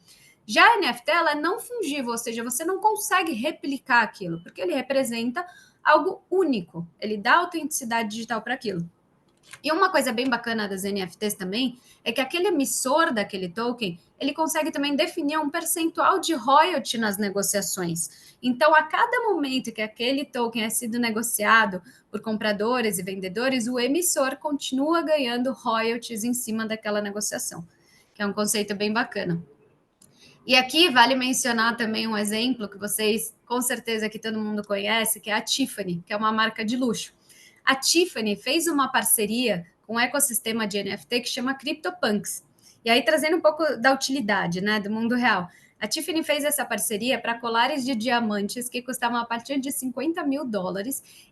Já a NFT, ela é não fungível, ou seja, você não consegue replicar aquilo, porque ele representa algo único. Ele dá autenticidade digital para aquilo. E uma coisa bem bacana das NFTs também é que aquele emissor daquele token, ele consegue também definir um percentual de royalty nas negociações. Então, a cada momento que aquele token é sido negociado por compradores e vendedores, o emissor continua ganhando royalties em cima daquela negociação, que é um conceito bem bacana. E aqui vale mencionar também um exemplo que vocês, com certeza que todo mundo conhece, que é a Tiffany, que é uma marca de luxo. A Tiffany fez uma parceria com um ecossistema de NFT que chama CryptoPunks. E aí, trazendo um pouco da utilidade, né, do mundo real. A Tiffany fez essa parceria para colares de diamantes que custavam a partir de $50 mil,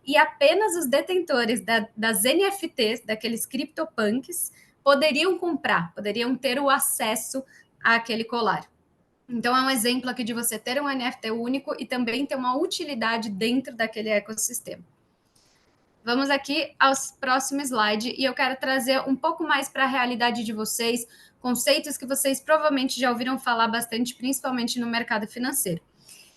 e apenas os detentores das NFTs, daqueles CryptoPunks, poderiam comprar, poderiam ter o acesso àquele colar. Então, é um exemplo aqui de você ter um NFT único e também ter uma utilidade dentro daquele ecossistema. vamos aqui aos próximos slides e eu quero trazer um pouco mais para a realidade de vocês, conceitos que vocês provavelmente já ouviram falar bastante, principalmente no mercado financeiro.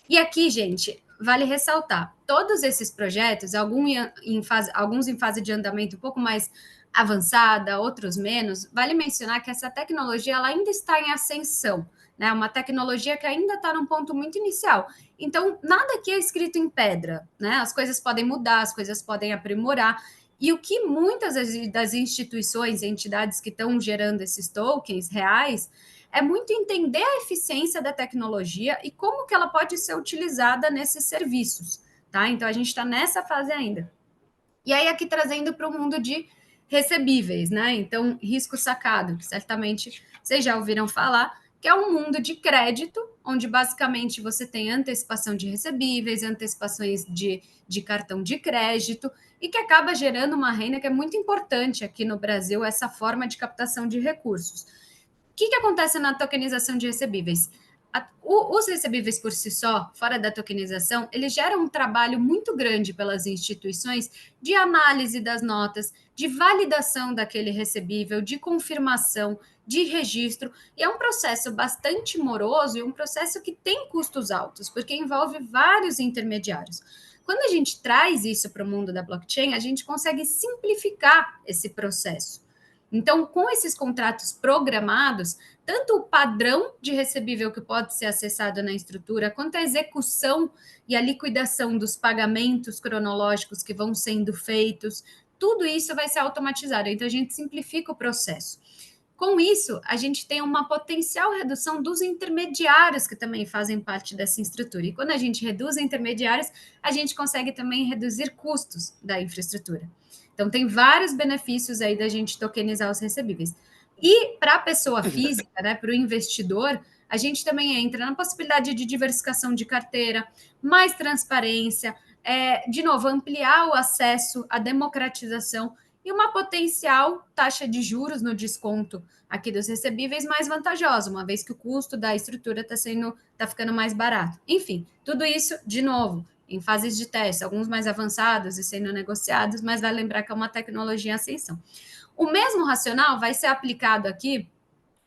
E aqui, gente, vale ressaltar, todos esses projetos, alguns em fase de andamento um pouco mais avançada, outros menos, vale mencionar que essa tecnologia ela ainda está em ascensão, né? Uma tecnologia que ainda está num ponto muito inicial. Então, nada aqui é escrito em pedra, né? As coisas podem mudar, as coisas podem aprimorar. E o que muitas das instituições e entidades que estão gerando esses tokens reais é muito entender a eficiência da tecnologia e como que ela pode ser utilizada nesses serviços, tá? Então, a gente está nessa fase ainda. E aí, aqui trazendo para o mundo de recebíveis, né? Então, risco sacado, que certamente vocês já ouviram falar, que é um mundo de crédito, onde basicamente você tem antecipação de recebíveis, antecipações de cartão de crédito, e que acaba gerando uma renda que é muito importante aqui no Brasil, essa forma de captação de recursos. O que acontece na tokenização de recebíveis? Os recebíveis por si só, fora da tokenização, eles geram um trabalho muito grande pelas instituições de análise das notas, de validação daquele recebível, de confirmação, de registro, e é um processo bastante moroso e um processo que tem custos altos, porque envolve vários intermediários. Quando a gente traz isso para o mundo da blockchain, a gente consegue simplificar esse processo. Então, com esses contratos programados, tanto o padrão de recebível que pode ser acessado na estrutura, quanto a execução e a liquidação dos pagamentos cronológicos que vão sendo feitos, tudo isso vai ser automatizado. Então, a gente simplifica o processo. Com isso, a gente tem uma potencial redução dos intermediários que também fazem parte dessa estrutura. E quando a gente reduz intermediários, a gente consegue também reduzir custos da infraestrutura. Então, tem vários benefícios aí da gente tokenizar os recebíveis. E para a pessoa física, né, para o investidor, a gente também entra na possibilidade de diversificação de carteira, mais transparência, de novo, ampliar o acesso, a democratização e uma potencial taxa de juros no desconto aqui dos recebíveis mais vantajosa, uma vez que o custo da estrutura está ficando mais barato. Enfim, tudo isso, de novo, em fases de teste, alguns mais avançados e sendo negociados, mas vai lembrar que é uma tecnologia em ascensão. O mesmo racional vai ser aplicado aqui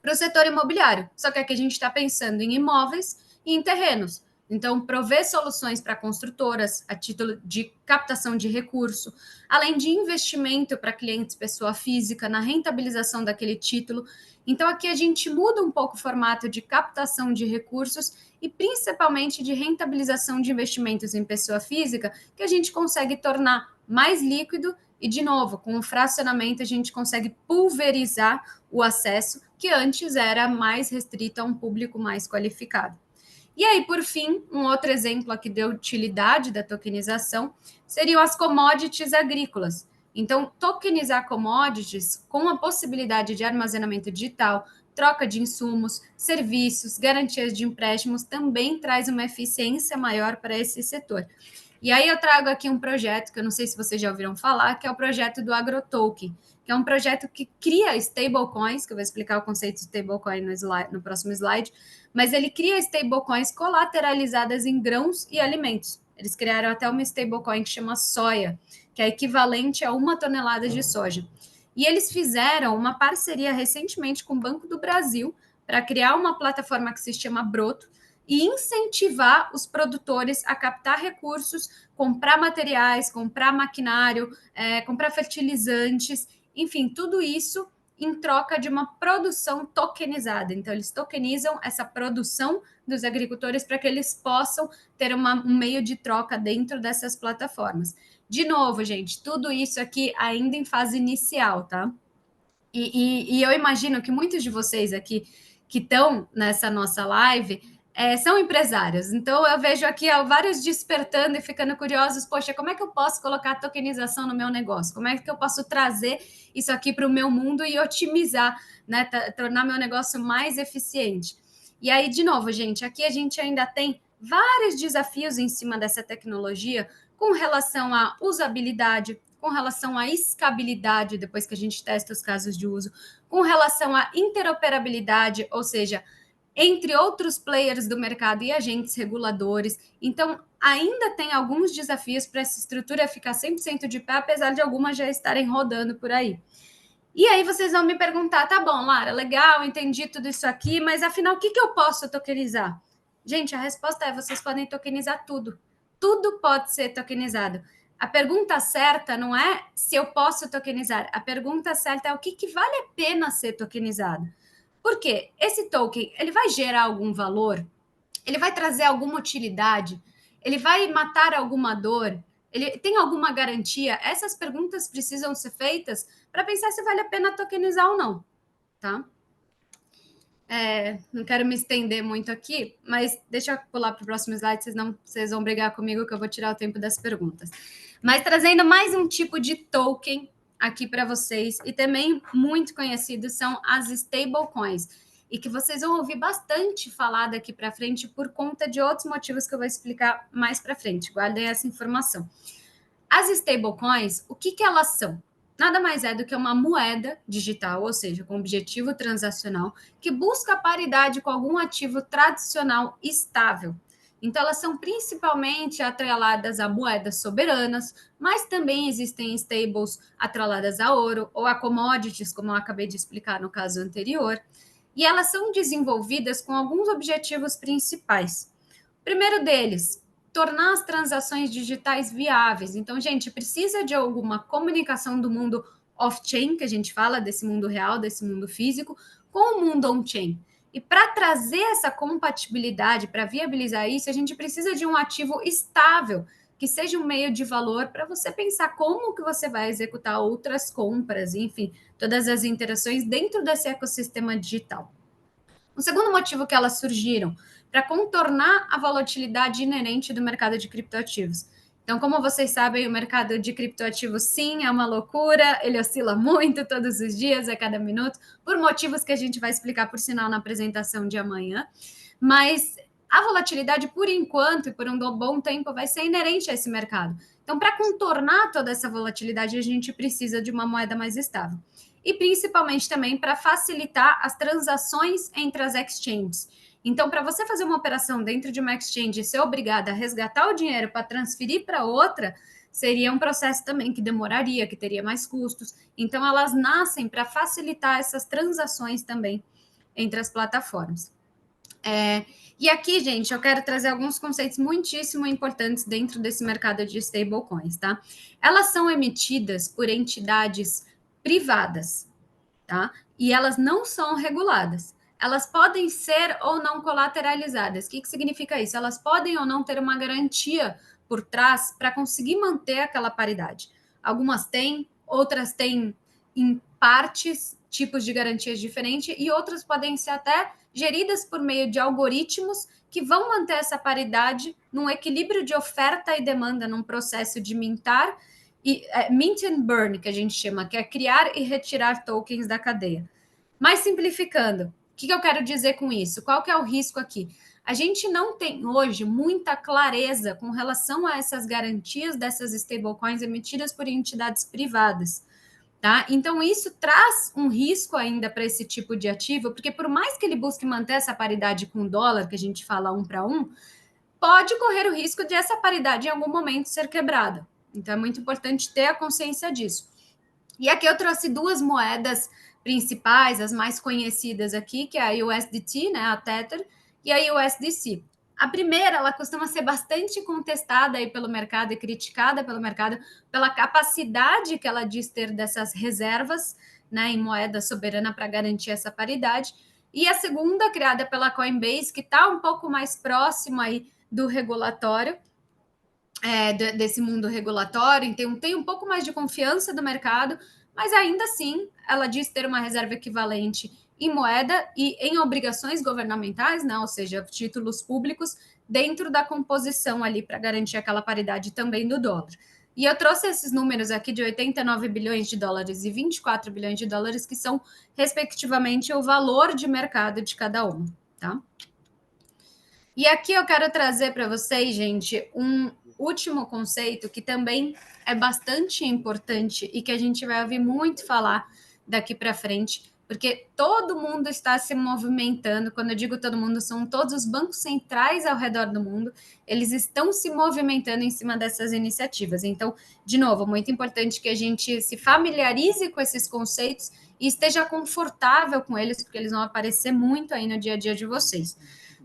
para o setor imobiliário, só que aqui a gente está pensando em imóveis e em terrenos. Então, prover soluções para construtoras a título de captação de recurso, além de investimento para clientes pessoa física, na rentabilização daquele título. Então, aqui a gente muda um pouco o formato de captação de recursos e principalmente de rentabilização de investimentos em pessoa física, que a gente consegue tornar mais líquido e, de novo, com o fracionamento, a gente consegue pulverizar o acesso, que antes era mais restrito a um público mais qualificado. E aí, por fim, um outro exemplo aqui de utilidade da tokenização seriam as commodities agrícolas. Então, tokenizar commodities com a possibilidade de armazenamento digital, troca de insumos, serviços, garantias de empréstimos, também traz uma eficiência maior para esse setor. E aí eu trago aqui um projeto que eu não sei se vocês já ouviram falar, que é o projeto do AgroToken, que é um projeto que cria stablecoins, que eu vou explicar o conceito de stablecoin no próximo slide, mas ele cria stablecoins colateralizadas em grãos e alimentos. Eles criaram até uma stablecoin que chama Soia, que é equivalente a 1 tonelada de soja. E eles fizeram uma parceria recentemente com o Banco do Brasil para criar uma plataforma que se chama Broto, e incentivar os produtores a captar recursos, comprar materiais, comprar maquinário, comprar fertilizantes, enfim, tudo isso em troca de uma produção tokenizada. Então, eles tokenizam essa produção dos agricultores para que eles possam ter um meio de troca dentro dessas plataformas. De novo, gente, tudo isso aqui ainda em fase inicial, tá? E eu imagino que muitos de vocês aqui que estão nessa nossa live são empresários. Então, eu vejo aqui vários despertando e ficando curiosos. Poxa, como é que eu posso colocar tokenização no meu negócio? Como é que eu posso trazer isso aqui para o meu mundo e otimizar, né, tornar meu negócio mais eficiente? E aí, de novo, gente, aqui a gente ainda tem vários desafios em cima dessa tecnologia com relação à usabilidade, com relação à escalabilidade, depois que a gente testa os casos de uso, com relação à interoperabilidade, ou seja, entre outros players do mercado e agentes reguladores. Então, ainda tem alguns desafios para essa estrutura ficar 100% de pé, apesar de algumas já estarem rodando por aí. E aí vocês vão me perguntar, tá bom, Lara, legal, entendi tudo isso aqui, mas afinal, o que eu posso tokenizar? Gente, a resposta é, vocês podem tokenizar tudo. Tudo pode ser tokenizado. A pergunta certa não é se eu posso tokenizar. A pergunta certa é o que vale a pena ser tokenizado. Por quê? Esse token, ele vai gerar algum valor? Ele vai trazer alguma utilidade? Ele vai matar alguma dor? Ele tem alguma garantia? Essas perguntas precisam ser feitas para pensar se vale a pena tokenizar ou não, tá? Não quero me estender muito aqui, mas deixa eu pular para o próximo slide, vocês vão brigar comigo que eu vou tirar o tempo das perguntas. Mas trazendo mais um tipo de token aqui para vocês, e também muito conhecido são as stablecoins, e que vocês vão ouvir bastante falar daqui para frente por conta de outros motivos que eu vou explicar mais para frente. Guardem essa informação. As stablecoins, o que elas são? Nada mais é do que uma moeda digital, ou seja, com objetivo transacional, que busca paridade com algum ativo tradicional estável. Então, elas são principalmente atreladas a moedas soberanas, mas também existem stables atreladas a ouro ou a commodities, como eu acabei de explicar no caso anterior. E elas são desenvolvidas com alguns objetivos principais. O primeiro deles, tornar as transações digitais viáveis. Então, gente, precisa de alguma comunicação do mundo off-chain, que a gente fala desse mundo real, desse mundo físico, com o mundo on-chain. E para trazer essa compatibilidade, para viabilizar isso, a gente precisa de um ativo estável, que seja um meio de valor para você pensar como que você vai executar outras compras, enfim, todas as interações dentro desse ecossistema digital. O segundo motivo que elas surgiram, para contornar a volatilidade inerente do mercado de criptoativos. Então, como vocês sabem, o mercado de criptoativos, sim, é uma loucura, ele oscila muito todos os dias, a cada minuto, por motivos que a gente vai explicar, por sinal, na apresentação de amanhã. Mas a volatilidade, por enquanto, e por um bom tempo, vai ser inerente a esse mercado. Então, para contornar toda essa volatilidade, a gente precisa de uma moeda mais estável. E principalmente também para facilitar as transações entre as exchanges. Então, para você fazer uma operação dentro de uma exchange e ser obrigada a resgatar o dinheiro para transferir para outra, seria um processo também que demoraria, que teria mais custos. Então, elas nascem para facilitar essas transações também entre as plataformas. E aqui, gente, eu quero trazer alguns conceitos muitíssimo importantes dentro desse mercado de stablecoins, tá? Elas são emitidas por entidades privadas, tá? E elas não são reguladas. Elas podem ser ou não colateralizadas. O que significa isso? Elas podem ou não ter uma garantia por trás para conseguir manter aquela paridade. Algumas têm, outras têm em partes, tipos de garantias diferentes, e outras podem ser até geridas por meio de algoritmos que vão manter essa paridade num equilíbrio de oferta e demanda, num processo de mintar mint and burn, que a gente chama, que é criar e retirar tokens da cadeia. Mas simplificando, o que eu quero dizer com isso? Qual que é o risco aqui? A gente não tem hoje muita clareza com relação a essas garantias dessas stablecoins emitidas por entidades privadas, tá? Então, isso traz um risco ainda para esse tipo de ativo, porque por mais que ele busque manter essa paridade com o dólar, que a gente fala 1 para 1, pode correr o risco de essa paridade em algum momento ser quebrada. Então, é muito importante ter a consciência disso. E aqui eu trouxe duas moedas principais, as mais conhecidas aqui, que é a USDT, né, a Tether, e a USDC. A primeira, ela costuma ser bastante contestada aí pelo mercado e criticada pelo mercado pela capacidade que ela diz ter dessas reservas, né, em moeda soberana para garantir essa paridade. E a segunda, criada pela Coinbase, que está um pouco mais próximo aí do regulatório, desse mundo regulatório, então tem um pouco mais de confiança do mercado, mas ainda assim ela diz ter uma reserva equivalente em moeda e em obrigações governamentais, né, ou seja, títulos públicos, dentro da composição ali para garantir aquela paridade também do dólar. E eu trouxe esses números aqui de 89 bilhões de dólares e 24 bilhões de dólares, que são, respectivamente, o valor de mercado de cada uma, tá? E aqui eu quero trazer para vocês, gente, um último conceito que também é bastante importante e que a gente vai ouvir muito falar daqui para frente, porque todo mundo está se movimentando. Quando eu digo todo mundo, são todos os bancos centrais ao redor do mundo, eles estão se movimentando em cima dessas iniciativas. Então, de novo, muito importante que a gente se familiarize com esses conceitos e esteja confortável com eles, porque eles vão aparecer muito aí no dia a dia de vocês,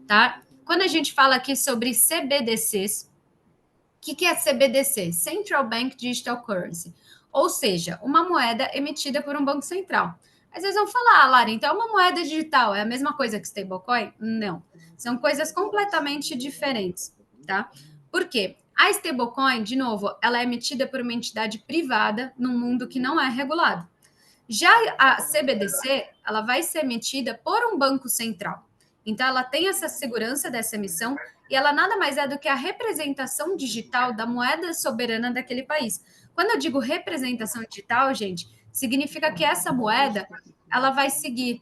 tá? Quando a gente fala aqui sobre CBDCs, o que é CBDC? Central Bank Digital Currency, ou seja, uma moeda emitida por um banco central. Às vezes vão falar, Lara, então é uma moeda digital, é a mesma coisa que stablecoin? Não, são coisas completamente diferentes, tá? Por quê? A stablecoin, de novo, ela é emitida por uma entidade privada num mundo que não é regulado. Já a CBDC, ela vai ser emitida por um banco central. Então, ela tem essa segurança dessa emissão e ela nada mais é do que a representação digital da moeda soberana daquele país. Quando eu digo representação digital, gente, significa que essa moeda, ela vai seguir.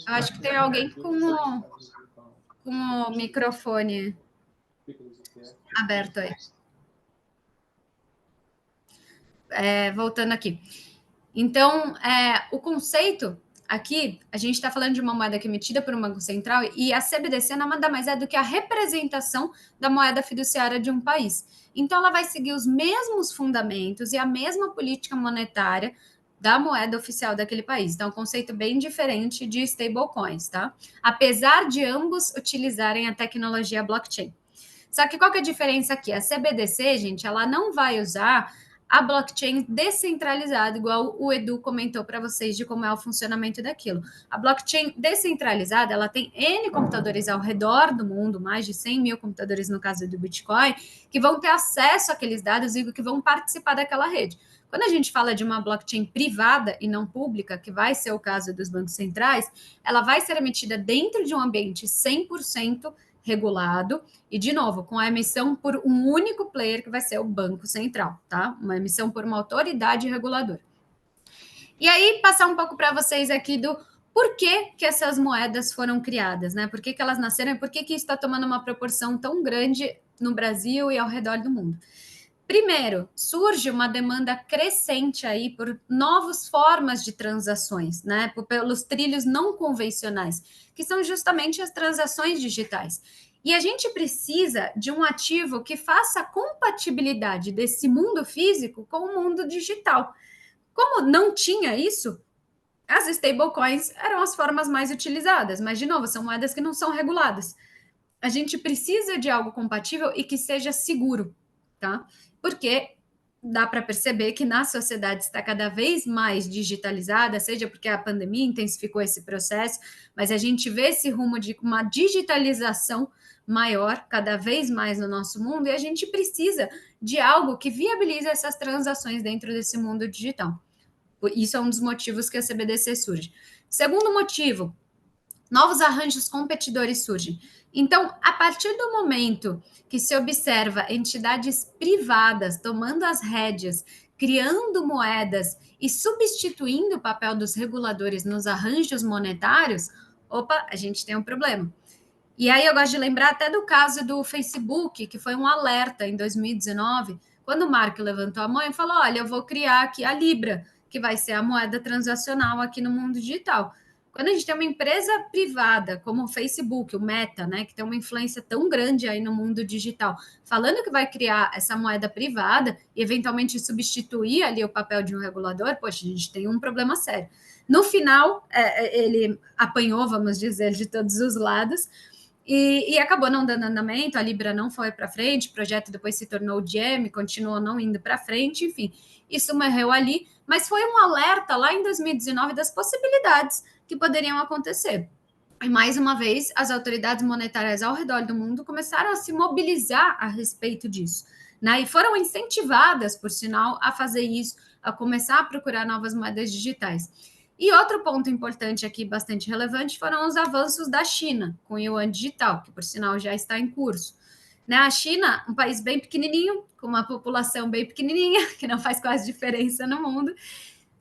Eu acho que tem alguém com o microfone aberto aí. Voltando aqui. Então, o conceito aqui, a gente está falando de uma moeda que é emitida por um banco central e a CBDC nada mais é do que a representação da moeda fiduciária de um país. Então, ela vai seguir os mesmos fundamentos e a mesma política monetária da moeda oficial daquele país. Então, é um conceito bem diferente de stablecoins, tá? Apesar de ambos utilizarem a tecnologia blockchain. Só que qual que é a diferença aqui? A CBDC, gente, ela não vai usar a blockchain descentralizada, igual o Edu comentou para vocês de como é o funcionamento daquilo. A blockchain descentralizada, ela tem N computadores ao redor do mundo, mais de 100 mil computadores no caso do Bitcoin, que vão ter acesso àqueles dados e que vão participar daquela rede. Quando a gente fala de uma blockchain privada e não pública, que vai ser o caso dos bancos centrais, ela vai ser emitida dentro de um ambiente 100% regulado e, de novo, com a emissão por um único player, que vai ser o Banco Central, tá? Uma emissão por uma autoridade reguladora. E aí, passar um pouco para vocês aqui do porquê que essas moedas foram criadas, né? Por que elas nasceram e por que isso está tomando uma proporção tão grande no Brasil e ao redor do mundo. Primeiro, surge uma demanda crescente aí por novas formas de transações, né? Pelos trilhos não convencionais, que são justamente as transações digitais. E a gente precisa de um ativo que faça a compatibilidade desse mundo físico com o mundo digital. Como não tinha isso, as stablecoins eram as formas mais utilizadas, mas, de novo, são moedas que não são reguladas. A gente precisa de algo compatível e que seja seguro, tá? Porque dá para perceber que na sociedade está cada vez mais digitalizada, seja porque a pandemia intensificou esse processo, mas a gente vê esse rumo de uma digitalização maior, cada vez mais no nosso mundo, e a gente precisa de algo que viabilize essas transações dentro desse mundo digital. Isso é um dos motivos que a CBDC surge. Segundo motivo, novos arranjos competidores surgem. Então, a partir do momento que se observa entidades privadas tomando as rédeas, criando moedas e substituindo o papel dos reguladores nos arranjos monetários, opa, a gente tem um problema. E aí eu gosto de lembrar até do caso do Facebook, que foi um alerta em 2019, quando o Mark levantou a mão e falou, olha, eu vou criar aqui a Libra, que vai ser a moeda transacional aqui no mundo digital. Quando a gente tem uma empresa privada, como o Facebook, o Meta, né, que tem uma influência tão grande aí no mundo digital, falando que vai criar essa moeda privada e eventualmente substituir ali o papel de um regulador, poxa, a gente tem um problema sério. No final, ele apanhou, vamos dizer, de todos os lados, e acabou não dando andamento, a Libra não foi para frente, o projeto depois se tornou o Gem, continuou não indo para frente, enfim, isso morreu ali, mas foi um alerta lá em 2019 das possibilidades que poderiam acontecer. E, mais uma vez, as autoridades monetárias ao redor do mundo começaram a se mobilizar a respeito disso, né? E foram incentivadas, por sinal, a fazer isso, a começar a procurar novas moedas digitais. E outro ponto importante aqui, bastante relevante, foram os avanços da China com o Yuan digital, que, por sinal, já está em curso. Né? A China, um país bem pequenininho, com uma população bem pequenininha, que não faz quase diferença no mundo,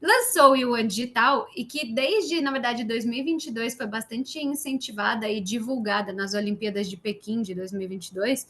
lançou o Yuan digital e que desde, na verdade, 2022 foi bastante incentivada e divulgada nas Olimpíadas de Pequim de 2022,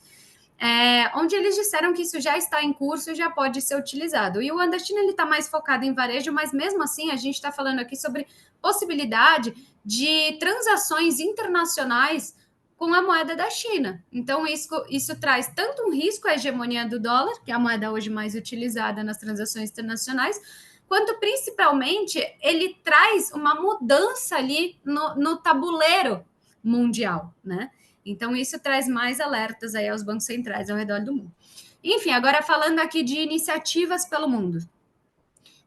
onde eles disseram que isso já está em curso e já pode ser utilizado. E o Undertone ele está mais focado em varejo, mas mesmo assim a gente está falando aqui sobre possibilidade de transações internacionais com a moeda da China. Então, isso traz tanto um risco à hegemonia do dólar, que é a moeda hoje mais utilizada nas transações internacionais, quanto principalmente ele traz uma mudança ali no tabuleiro mundial, né? Então, isso traz mais alertas aí aos bancos centrais ao redor do mundo. Enfim, agora falando aqui de iniciativas pelo mundo.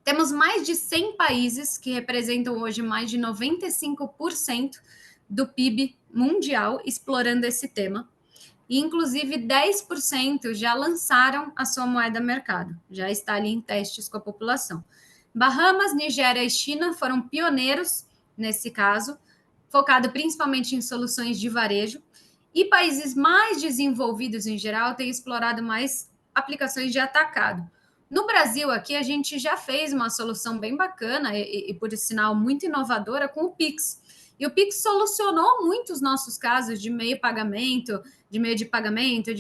Temos mais de 100 países que representam hoje mais de 95% do PIB mundial explorando esse tema. E, inclusive, 10% já lançaram a sua moeda mercado. Já está ali em testes com a população. Bahamas, Nigéria e China foram pioneiros nesse caso, focado principalmente em soluções de varejo. E países mais desenvolvidos, em geral, têm explorado mais aplicações de atacado. No Brasil, aqui, a gente já fez uma solução bem bacana e por sinal, muito inovadora com o Pix. E o Pix solucionou muitos nossos casos de meio pagamento, de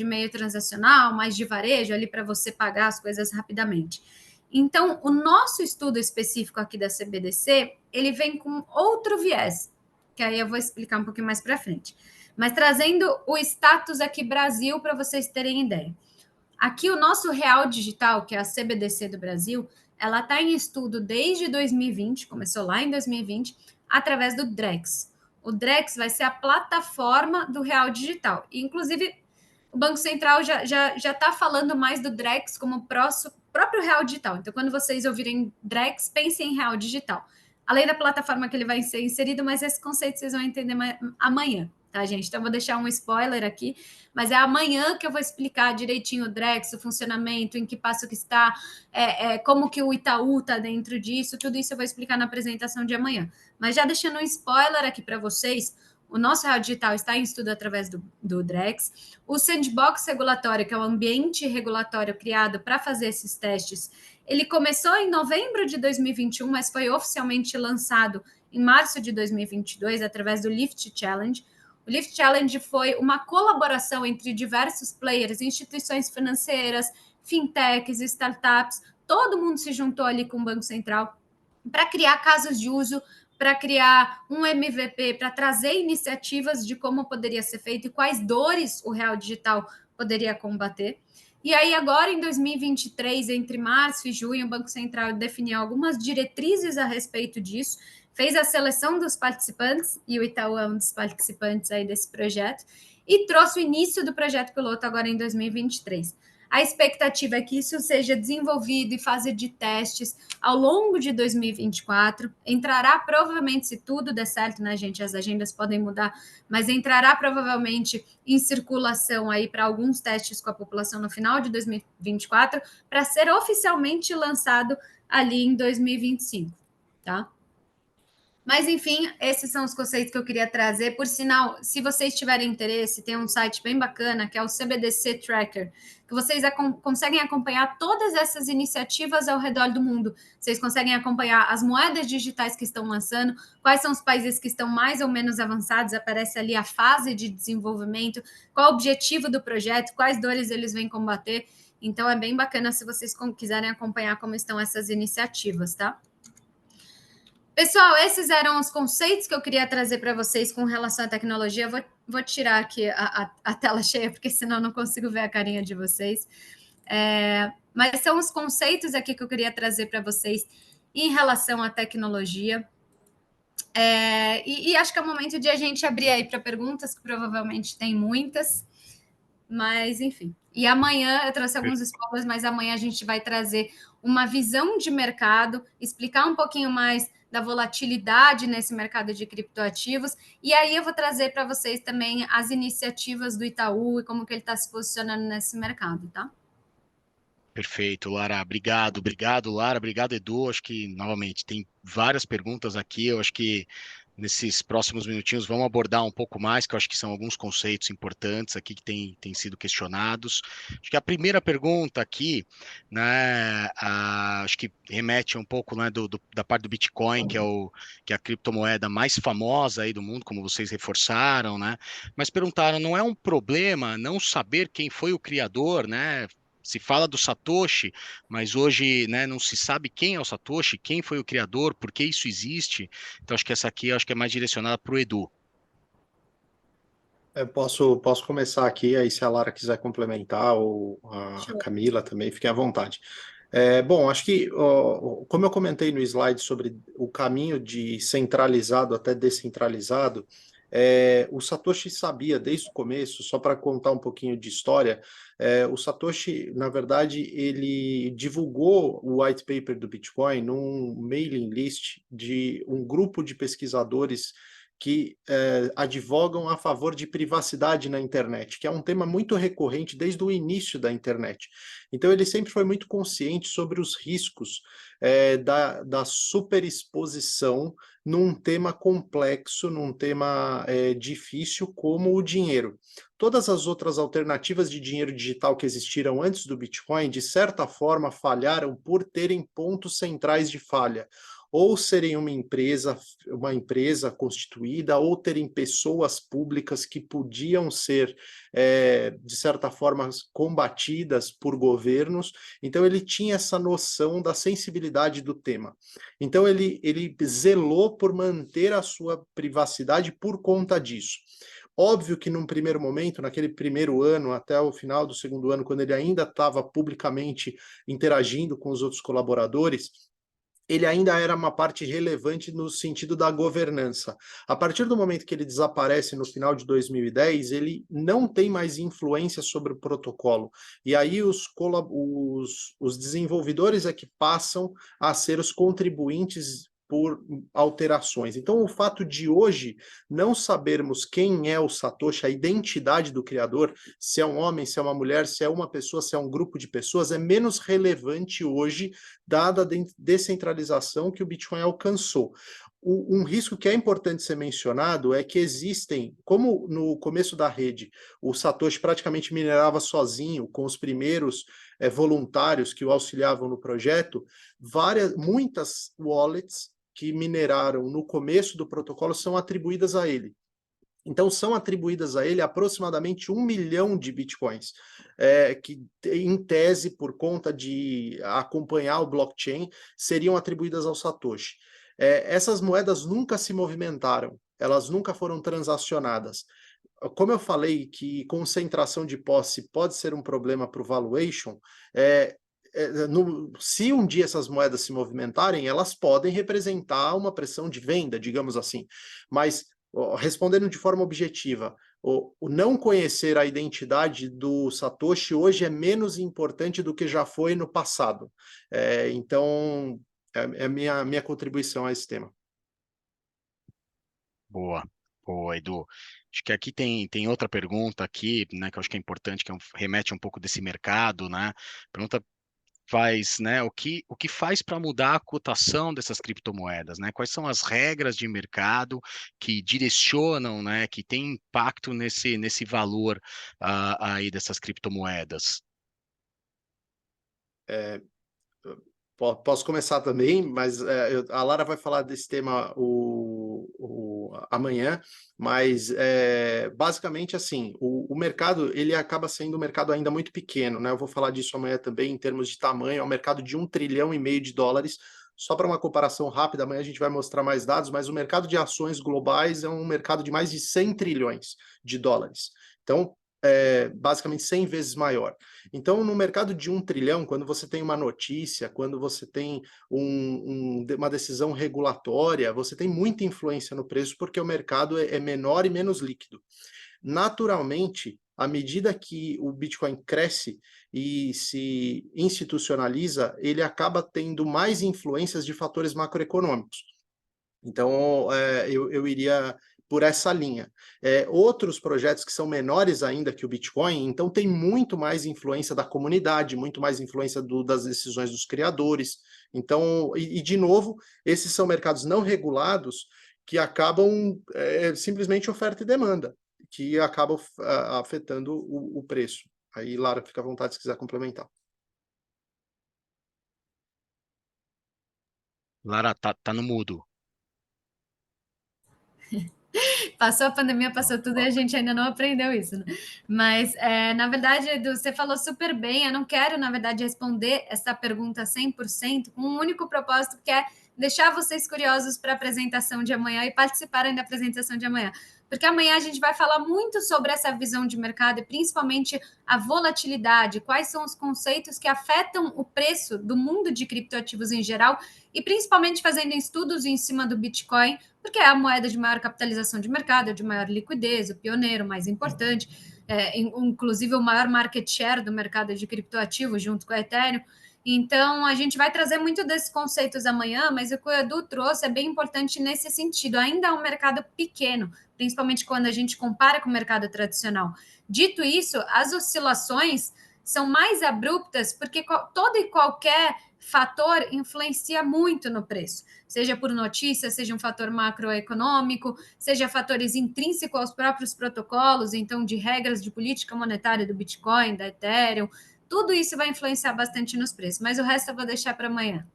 meio transacional, mais de varejo, ali para você pagar as coisas rapidamente. Então, o nosso estudo específico aqui da CBDC, ele vem com outro viés, que aí eu vou explicar um pouquinho mais para frente. Mas trazendo o status aqui Brasil para vocês terem ideia. Aqui o nosso Real Digital, que é a CBDC do Brasil, ela está em estudo desde 2020, começou lá em 2020, através do Drex. O Drex vai ser a plataforma do Real Digital. E, inclusive, o Banco Central já está falando mais do Drex como o próprio Real Digital. Então, quando vocês ouvirem Drex, pensem em Real Digital. Além da plataforma que ele vai ser inserido, mas esse conceito vocês vão entender amanhã, tá, gente? Então, eu vou deixar um spoiler aqui, mas é amanhã que eu vou explicar direitinho o Drex, o funcionamento, em que passo que está, como que o Itaú está dentro disso, tudo isso eu vou explicar na apresentação de amanhã. Mas já deixando um spoiler aqui para vocês, o nosso Real Digital está em estudo através do Drex. O Sandbox regulatório, que é o ambiente regulatório criado para fazer esses testes, ele começou em novembro de 2021, mas foi oficialmente lançado em março de 2022, através do Lift Challenge. O Lift Challenge foi uma colaboração entre diversos players, instituições financeiras, fintechs, startups, todo mundo se juntou ali com o Banco Central para criar casos de uso, para criar um MVP, para trazer iniciativas de como poderia ser feito e quais dores o Real Digital poderia combater. E aí, agora, em 2023, entre março e junho, o Banco Central definiu algumas diretrizes a respeito disso, fez a seleção dos participantes, e o Itaú é um dos participantes aí desse projeto, e trouxe o início do projeto piloto agora em 2023. A expectativa é que isso seja desenvolvido em fase de testes ao longo de 2024. Entrará provavelmente, se tudo der certo, né, gente? As agendas podem mudar, mas entrará provavelmente em circulação aí para alguns testes com a população no final de 2024, para ser oficialmente lançado ali em 2025, tá? Mas, enfim, esses são os conceitos que eu queria trazer. Por sinal, se vocês tiverem interesse, tem um site bem bacana, que é o CBDC Tracker, que vocês conseguem acompanhar todas essas iniciativas ao redor do mundo. Vocês conseguem acompanhar as moedas digitais que estão lançando, quais são os países que estão mais ou menos avançados, aparece ali a fase de desenvolvimento, qual o objetivo do projeto, quais dores eles vêm combater. Então, é bem bacana se vocês quiserem acompanhar como estão essas iniciativas, tá? Pessoal, esses eram os conceitos que eu queria trazer para vocês com relação à tecnologia. Vou tirar aqui a tela cheia, porque senão eu não consigo ver a carinha de vocês. Mas são os conceitos aqui que eu queria trazer para vocês em relação à tecnologia. E acho que é o momento de a gente abrir aí para perguntas, que provavelmente tem muitas. Mas, enfim. E amanhã, eu trouxe alguns spoilers, mas amanhã a gente vai trazer uma visão de mercado, explicar um pouquinho mais da volatilidade nesse mercado de criptoativos, e aí eu vou trazer para vocês também as iniciativas do Itaú e como que ele está se posicionando nesse mercado, tá? Perfeito, Lara. Obrigado, Lara. Obrigado, Edu. Acho que, novamente, tem várias perguntas aqui. Eu acho que nesses próximos minutinhos, vamos abordar um pouco mais, que eu acho que são alguns conceitos importantes aqui que têm sido questionados. Acho que a primeira pergunta aqui, né, acho que remete um pouco, né, da parte do Bitcoin, que é a criptomoeda mais famosa aí do mundo, como vocês reforçaram, né? Mas perguntaram, não é um problema não saber quem foi o criador, né? Se fala do Satoshi, mas hoje, né, não se sabe quem é o Satoshi, quem foi o criador, por que isso existe. Então, acho que essa aqui acho que é mais direcionada para o Edu. Eu posso começar aqui, aí se a Lara quiser complementar, ou a Show. Camila também, fiquem à vontade. Bom, acho que, como eu comentei no slide sobre o caminho de centralizado até descentralizado, o Satoshi sabia desde o começo, só para contar um pouquinho de história, o Satoshi, na verdade, ele divulgou o white paper do Bitcoin num mailing list de um grupo de pesquisadores que advogam a favor de privacidade na internet, que é um tema muito recorrente desde o início da internet. Então, ele sempre foi muito consciente sobre os riscos da superexposição num tema complexo, num tema difícil como o dinheiro. Todas as outras alternativas de dinheiro digital que existiram antes do Bitcoin, de certa forma, falharam por terem pontos centrais de falha, ou serem uma empresa constituída, ou terem pessoas públicas que podiam ser, de certa forma, combatidas por governos. Então, ele tinha essa noção da sensibilidade do tema. Então, ele zelou por manter a sua privacidade por conta disso. Óbvio que num primeiro momento, naquele primeiro ano, até o final do segundo ano, quando ele ainda estava publicamente interagindo com os outros colaboradores, ele ainda era uma parte relevante no sentido da governança. A partir do momento que ele desaparece no final de 2010, ele não tem mais influência sobre o protocolo. E aí os desenvolvedores é que passam a ser os contribuintes por alterações. Então, o fato de hoje não sabermos quem é o Satoshi, a identidade do criador, se é um homem, se é uma mulher, se é uma pessoa, se é um grupo de pessoas, é menos relevante hoje, dada a descentralização que o Bitcoin alcançou. Um risco que é importante ser mencionado é que existem, como no começo da rede, o Satoshi praticamente minerava sozinho, com os primeiros voluntários que o auxiliavam no projeto, muitas wallets que mineraram no começo do protocolo são atribuídas a ele. Então, são atribuídas a ele aproximadamente 1 milhão de bitcoins, que, em tese, por conta de acompanhar o blockchain, seriam atribuídas ao Satoshi. Essas moedas nunca se movimentaram, elas nunca foram transacionadas. Como eu falei que concentração de posse pode ser um problema para o valuation, se um dia essas moedas se movimentarem, elas podem representar uma pressão de venda, digamos assim. Mas, respondendo de forma objetiva, o não conhecer a identidade do Satoshi hoje é menos importante do que já foi no passado. Então, é a minha contribuição a esse tema. Boa, boa, Edu. Acho que aqui tem outra pergunta aqui, né, que eu acho que é importante, que remete um pouco desse mercado, né? Pergunta faz, né, o que faz para mudar a cotação dessas criptomoedas, né? Quais são as regras de mercado que direcionam, né, que tem impacto nesse valor aí dessas criptomoedas? Posso começar também, mas a Lara vai falar desse tema amanhã, mas basicamente assim, o mercado ele acaba sendo um mercado ainda muito pequeno, né? Eu vou falar disso amanhã também em termos de tamanho, é um mercado de $1,5 trilhão de dólares. Só para uma comparação rápida, amanhã a gente vai mostrar mais dados, mas o mercado de ações globais é um mercado de mais de 100 trilhões de dólares. Então, basicamente 100 vezes maior. Então, no mercado de 1 trilhão, quando você tem uma notícia, quando você tem uma decisão regulatória, você tem muita influência no preço, porque o mercado é menor e menos líquido. Naturalmente, à medida que o Bitcoin cresce e se institucionaliza, ele acaba tendo mais influências de fatores macroeconômicos. Então, eu iria por essa linha. Outros projetos que são menores ainda que o Bitcoin, então tem muito mais influência da comunidade, muito mais influência das decisões dos criadores. Então, de novo, esses são mercados não regulados que acabam simplesmente oferta e demanda, que acabam afetando o preço. Aí, Lara, fica à vontade se quiser complementar. Lara, tá no mudo. Passou a pandemia, passou tudo e a gente ainda não aprendeu isso, né? Mas, na verdade, Edu, você falou super bem. Eu não quero, na verdade, responder essa pergunta 100% com um único propósito, que é deixar vocês curiosos para a apresentação de amanhã e participarem da apresentação de amanhã. Porque amanhã a gente vai falar muito sobre essa visão de mercado e principalmente a volatilidade, quais são os conceitos que afetam o preço do mundo de criptoativos em geral e principalmente fazendo estudos em cima do Bitcoin, porque é a moeda de maior capitalização de mercado, de maior liquidez, o pioneiro, mais importante, inclusive o maior market share do mercado de criptoativos, junto com a Ethereum. Então, a gente vai trazer muito desses conceitos amanhã, mas o que o Edu trouxe é bem importante nesse sentido. Ainda é um mercado pequeno, principalmente quando a gente compara com o mercado tradicional. Dito isso, as oscilações são mais abruptas porque todo e qualquer fator influencia muito no preço, seja por notícia, seja um fator macroeconômico, seja fatores intrínsecos aos próprios protocolos, então de regras de política monetária do Bitcoin, da Ethereum, tudo isso vai influenciar bastante nos preços, mas o resto eu vou deixar para amanhã.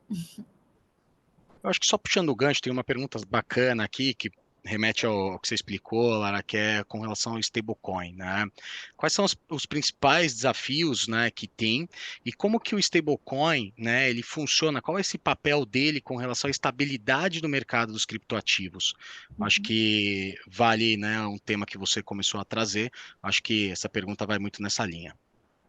Eu acho que só puxando o gancho, tem uma pergunta bacana aqui que remete ao que você explicou, Lara, que é com relação ao stablecoin, né? Quais são os principais desafios, né, que tem e como que o stablecoin, né, ele funciona? Qual é esse papel dele com relação à estabilidade do mercado dos criptoativos? Acho que vale, né, um tema que você começou a trazer. Acho que essa pergunta vai muito nessa linha.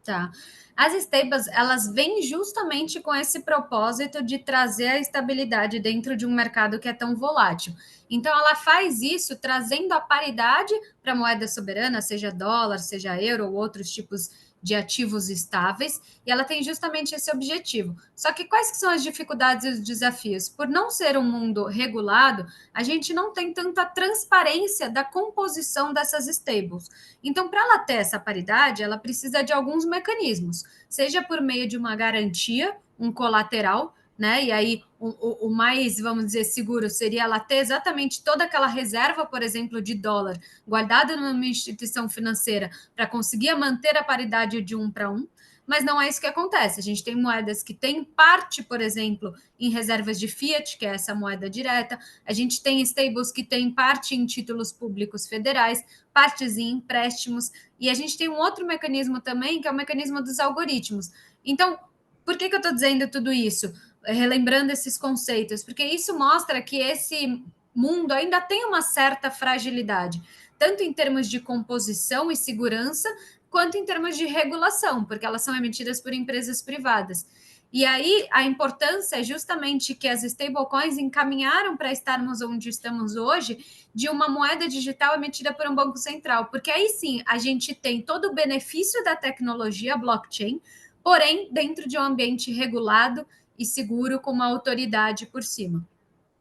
Tá. As stables, elas vêm justamente com esse propósito de trazer a estabilidade dentro de um mercado que é tão volátil. Então, ela faz isso trazendo a paridade para a moeda soberana, seja dólar, seja euro ou outros tipos de ativos estáveis, e ela tem justamente esse objetivo. Só que quais que são as dificuldades e os desafios? Por não ser um mundo regulado, a gente não tem tanta transparência da composição dessas stables. Então, para ela ter essa paridade, ela precisa de alguns mecanismos, seja por meio de uma garantia, um colateral, né? E aí o mais, vamos dizer, seguro seria ela ter exatamente toda aquela reserva, por exemplo, de dólar guardada numa instituição financeira para conseguir manter a paridade de 1 para 1. Mas não é isso que acontece. A gente tem moedas que têm parte, por exemplo, em reservas de fiat, que é essa moeda direta. A gente tem stables que têm parte em títulos públicos federais, partes em empréstimos. E a gente tem um outro mecanismo também, que é o mecanismo dos algoritmos. Então, por que eu estou dizendo tudo isso? Relembrando esses conceitos, porque isso mostra que esse mundo ainda tem uma certa fragilidade, tanto em termos de composição e segurança, quanto em termos de regulação, porque elas são emitidas por empresas privadas. E aí a importância é justamente que as stablecoins encaminharam para estarmos onde estamos hoje, de uma moeda digital emitida por um banco central, porque aí sim a gente tem todo o benefício da tecnologia blockchain, porém dentro de um ambiente regulado e seguro com uma autoridade por cima.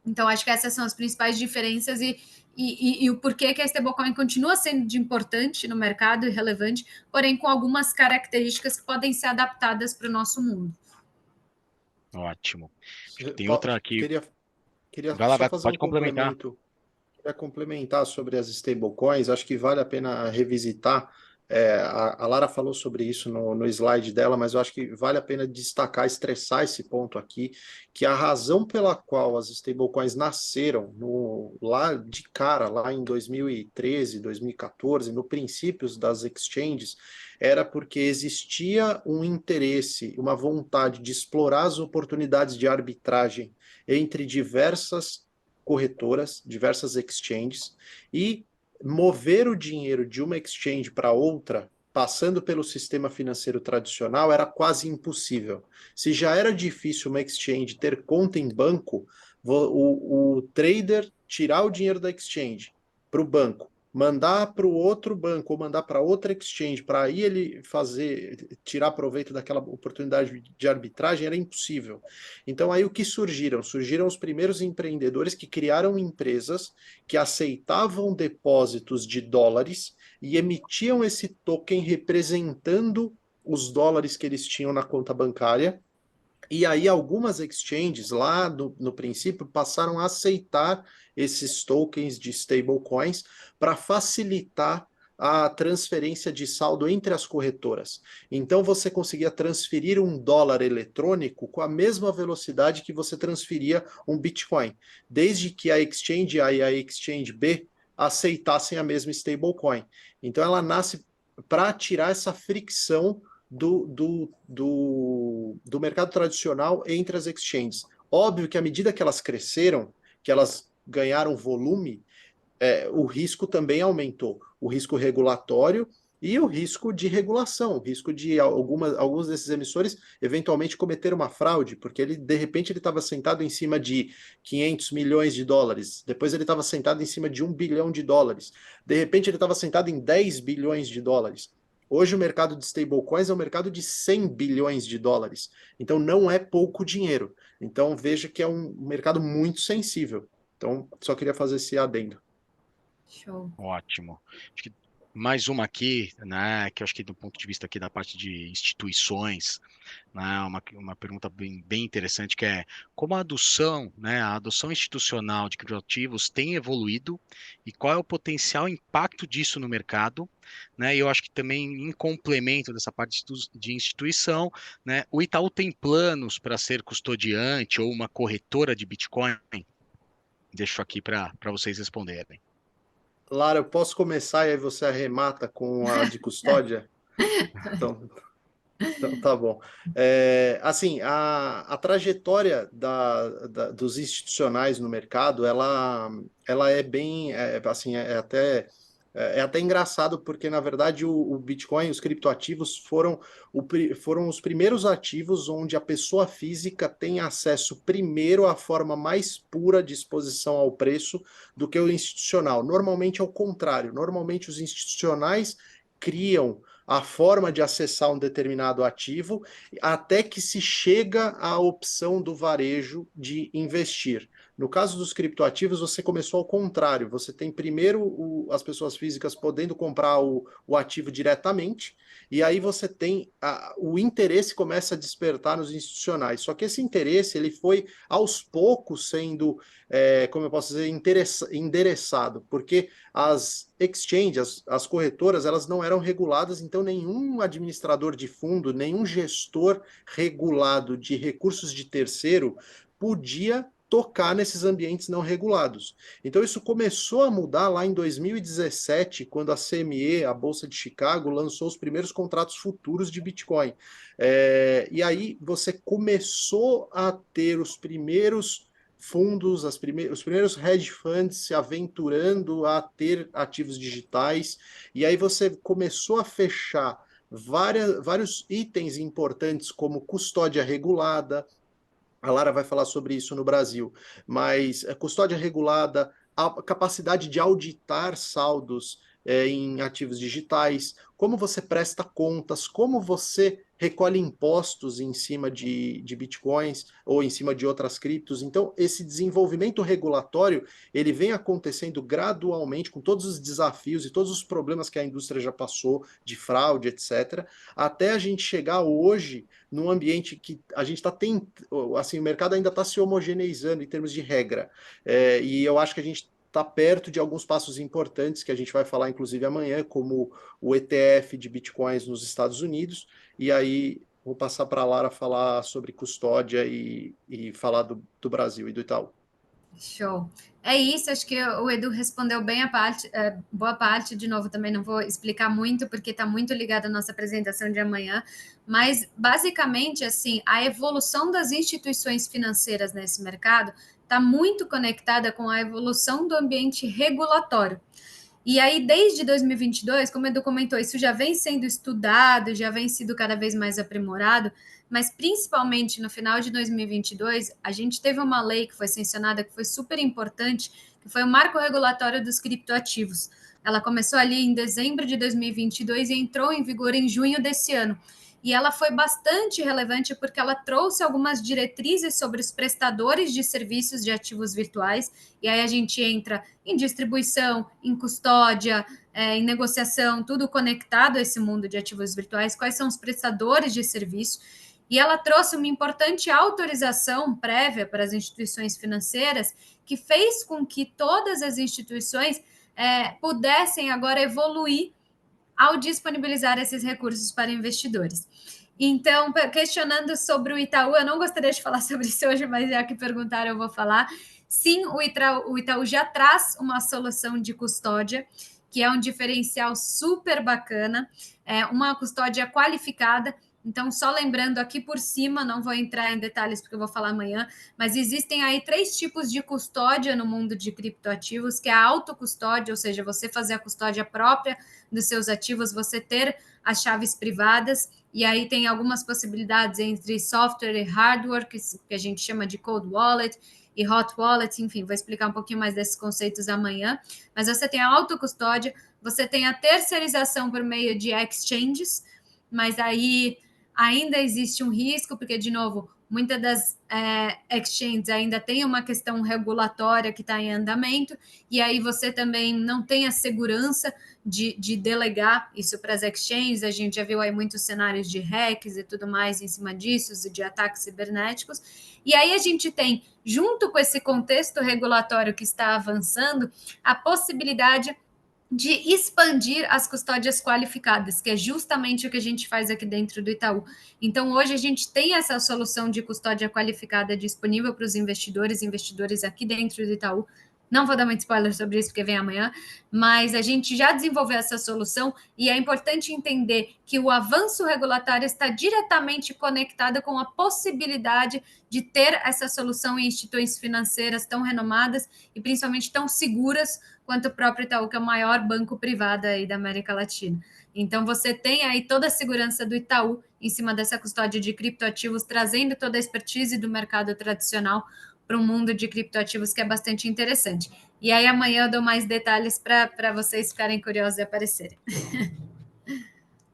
Então, acho que essas são as principais diferenças e o porquê que a stablecoin continua sendo de importante no mercado e relevante, porém com algumas características que podem ser adaptadas para o nosso mundo. Ótimo. Tem outra aqui. Queria Vai lá, só fazer um pode complementar. complemento. Queria complementar sobre as stablecoins. Acho que vale a pena revisitar. A Lara falou sobre isso no slide dela, mas eu acho que vale a pena destacar, estressar esse ponto aqui, que a razão pela qual as stablecoins nasceram lá de cara, lá em 2013, 2014, no princípios das exchanges, era porque existia um interesse, uma vontade de explorar as oportunidades de arbitragem entre diversas corretoras, diversas exchanges, e mover o dinheiro de uma exchange para outra, passando pelo sistema financeiro tradicional, era quase impossível. Se já era difícil uma exchange ter conta em banco, o trader tirar o dinheiro da exchange para o banco, mandar para o outro banco ou mandar para outra exchange, para aí ele tirar proveito daquela oportunidade de arbitragem, era impossível. Então aí o que surgiram? Surgiram os primeiros empreendedores que criaram empresas que aceitavam depósitos de dólares e emitiam esse token representando os dólares que eles tinham na conta bancária, E aí algumas exchanges lá no princípio passaram a aceitar esses tokens de stablecoins para facilitar a transferência de saldo entre as corretoras. Então você conseguia transferir um dólar eletrônico com a mesma velocidade que você transferia um Bitcoin, desde que a exchange A e a exchange B aceitassem a mesma stablecoin. Então ela nasce para tirar essa fricção do mercado tradicional entre as exchanges. Óbvio que à medida que elas cresceram, que elas ganharam volume, o risco também aumentou. O risco regulatório e o risco de regulação, o risco de alguns desses emissores eventualmente cometer uma fraude, porque ele, de repente, ele estava sentado em cima de 500 milhões de dólares, depois ele estava sentado em cima de 1 bilhão de dólares, de repente ele estava sentado em 10 bilhões de dólares. Hoje o mercado de stablecoins é um mercado de 100 bilhões de dólares, então não é pouco dinheiro. Então veja que é um mercado muito sensível. Então só queria fazer esse adendo. Show. Ótimo. Acho que mais uma aqui, né, que eu acho que do ponto de vista aqui da parte de instituições, né, uma pergunta bem interessante, que é como a adoção institucional de criptoativos tem evoluído e qual é o potencial impacto disso no mercado, né? E eu acho que também em complemento dessa parte de instituição, né, o Itaú tem planos para ser custodiante ou uma corretora de Bitcoin? Deixo aqui para vocês responderem. Lara, eu posso começar e aí você arremata com a de custódia? Então, tá bom. Assim, a trajetória dos institucionais no mercado, ela é bem, assim, é até engraçado, porque, na verdade, o Bitcoin, os criptoativos foram os primeiros ativos onde a pessoa física tem acesso primeiro à forma mais pura de exposição ao preço do que o institucional. Normalmente é o contrário. Normalmente os institucionais criam a forma de acessar um determinado ativo até que se chega à opção do varejo de investir. No caso dos criptoativos, você começou ao contrário. Você tem primeiro as pessoas físicas podendo comprar o ativo diretamente, e aí você tem o interesse começa a despertar nos institucionais. Só que esse interesse ele foi aos poucos sendo, como eu posso dizer, endereçado, porque as exchanges, as corretoras, elas não eram reguladas, então nenhum administrador de fundo, nenhum gestor regulado de recursos de terceiro podia tocar nesses ambientes não regulados. Então isso começou a mudar lá em 2017, quando a CME, a Bolsa de Chicago, lançou os primeiros contratos futuros de Bitcoin. E aí você começou a ter os primeiros fundos, os primeiros hedge funds se aventurando a ter ativos digitais, e aí você começou a fechar vários itens importantes, como custódia regulada. A Lara vai falar sobre isso no Brasil, mas custódia regulada, a capacidade de auditar saldos em ativos digitais, como você presta contas, como você recolhe impostos em cima de bitcoins ou em cima de outras criptos. Então, esse desenvolvimento regulatório, ele vem acontecendo gradualmente, com todos os desafios e todos os problemas que a indústria já passou, de fraude, etc., até a gente chegar hoje num ambiente que a gente está tentando, assim, o mercado ainda está se homogeneizando em termos de regra. E eu acho que a gente está perto de alguns passos importantes que a gente vai falar, inclusive, amanhã, como o ETF de Bitcoins nos Estados Unidos, e aí vou passar para a Lara falar sobre custódia e falar do Brasil e do Itaú. Show. É isso, acho que o Edu respondeu bem a parte, boa parte, de novo, também não vou explicar muito, porque está muito ligado à nossa apresentação de amanhã, mas, basicamente, assim, a evolução das instituições financeiras nesse mercado está muito conectada com a evolução do ambiente regulatório. E aí, desde 2022, como o Edu comentou, isso já vem sendo estudado, já vem sido cada vez mais aprimorado, mas principalmente no final de 2022, a gente teve uma lei que foi sancionada, que foi super importante, que foi o Marco Regulatório dos Criptoativos. Ela começou ali em dezembro de 2022 e entrou em vigor em junho desse ano. E ela foi bastante relevante porque ela trouxe algumas diretrizes sobre os prestadores de serviços de ativos virtuais, e aí a gente entra em distribuição, em custódia, em negociação, tudo conectado a esse mundo de ativos virtuais, quais são os prestadores de serviço. e ela trouxe uma importante autorização prévia para as instituições financeiras, que fez com que todas as instituições pudessem agora evoluir ao disponibilizar esses recursos para investidores. Então, questionando sobre o Itaú, eu não gostaria de falar sobre isso hoje, mas já que perguntaram, eu vou falar. Sim, o Itaú já traz uma solução de custódia, que é um diferencial super bacana, uma custódia qualificada. Então, só lembrando aqui por cima, não vou entrar em detalhes porque eu vou falar amanhã, mas existem aí 3 tipos de custódia no mundo de criptoativos, que é a autocustódia, ou seja, você fazer a custódia própria dos seus ativos, você ter as chaves privadas, e aí tem algumas possibilidades entre software e hardware, que a gente chama de cold wallet e hot wallet, enfim, vou explicar um pouquinho mais desses conceitos amanhã, mas você tem a autocustódia, você tem a terceirização por meio de exchanges, mas aí ainda existe um risco, porque, de novo, muitas das exchanges ainda tem uma questão regulatória que está em andamento, e aí você também não tem a segurança de delegar isso para as exchanges. A gente já viu aí muitos cenários de hacks e tudo mais em cima disso, de ataques cibernéticos. E aí a gente tem, junto com esse contexto regulatório que está avançando, a possibilidade de expandir as custódias qualificadas, que é justamente o que a gente faz aqui dentro do Itaú. Então, hoje a gente tem essa solução de custódia qualificada disponível para os investidores aqui dentro do Itaú. Não vou dar muito spoiler sobre isso, porque vem amanhã, mas a gente já desenvolveu essa solução e é importante entender que o avanço regulatório está diretamente conectado com a possibilidade de ter essa solução em instituições financeiras tão renomadas e principalmente tão seguras quanto o próprio Itaú, que é o maior banco privado aí da América Latina. Então, você tem aí toda a segurança do Itaú em cima dessa custódia de criptoativos, trazendo toda a expertise do mercado tradicional para um mundo de criptoativos que é bastante interessante. E aí, amanhã eu dou mais detalhes para vocês ficarem curiosos e aparecerem.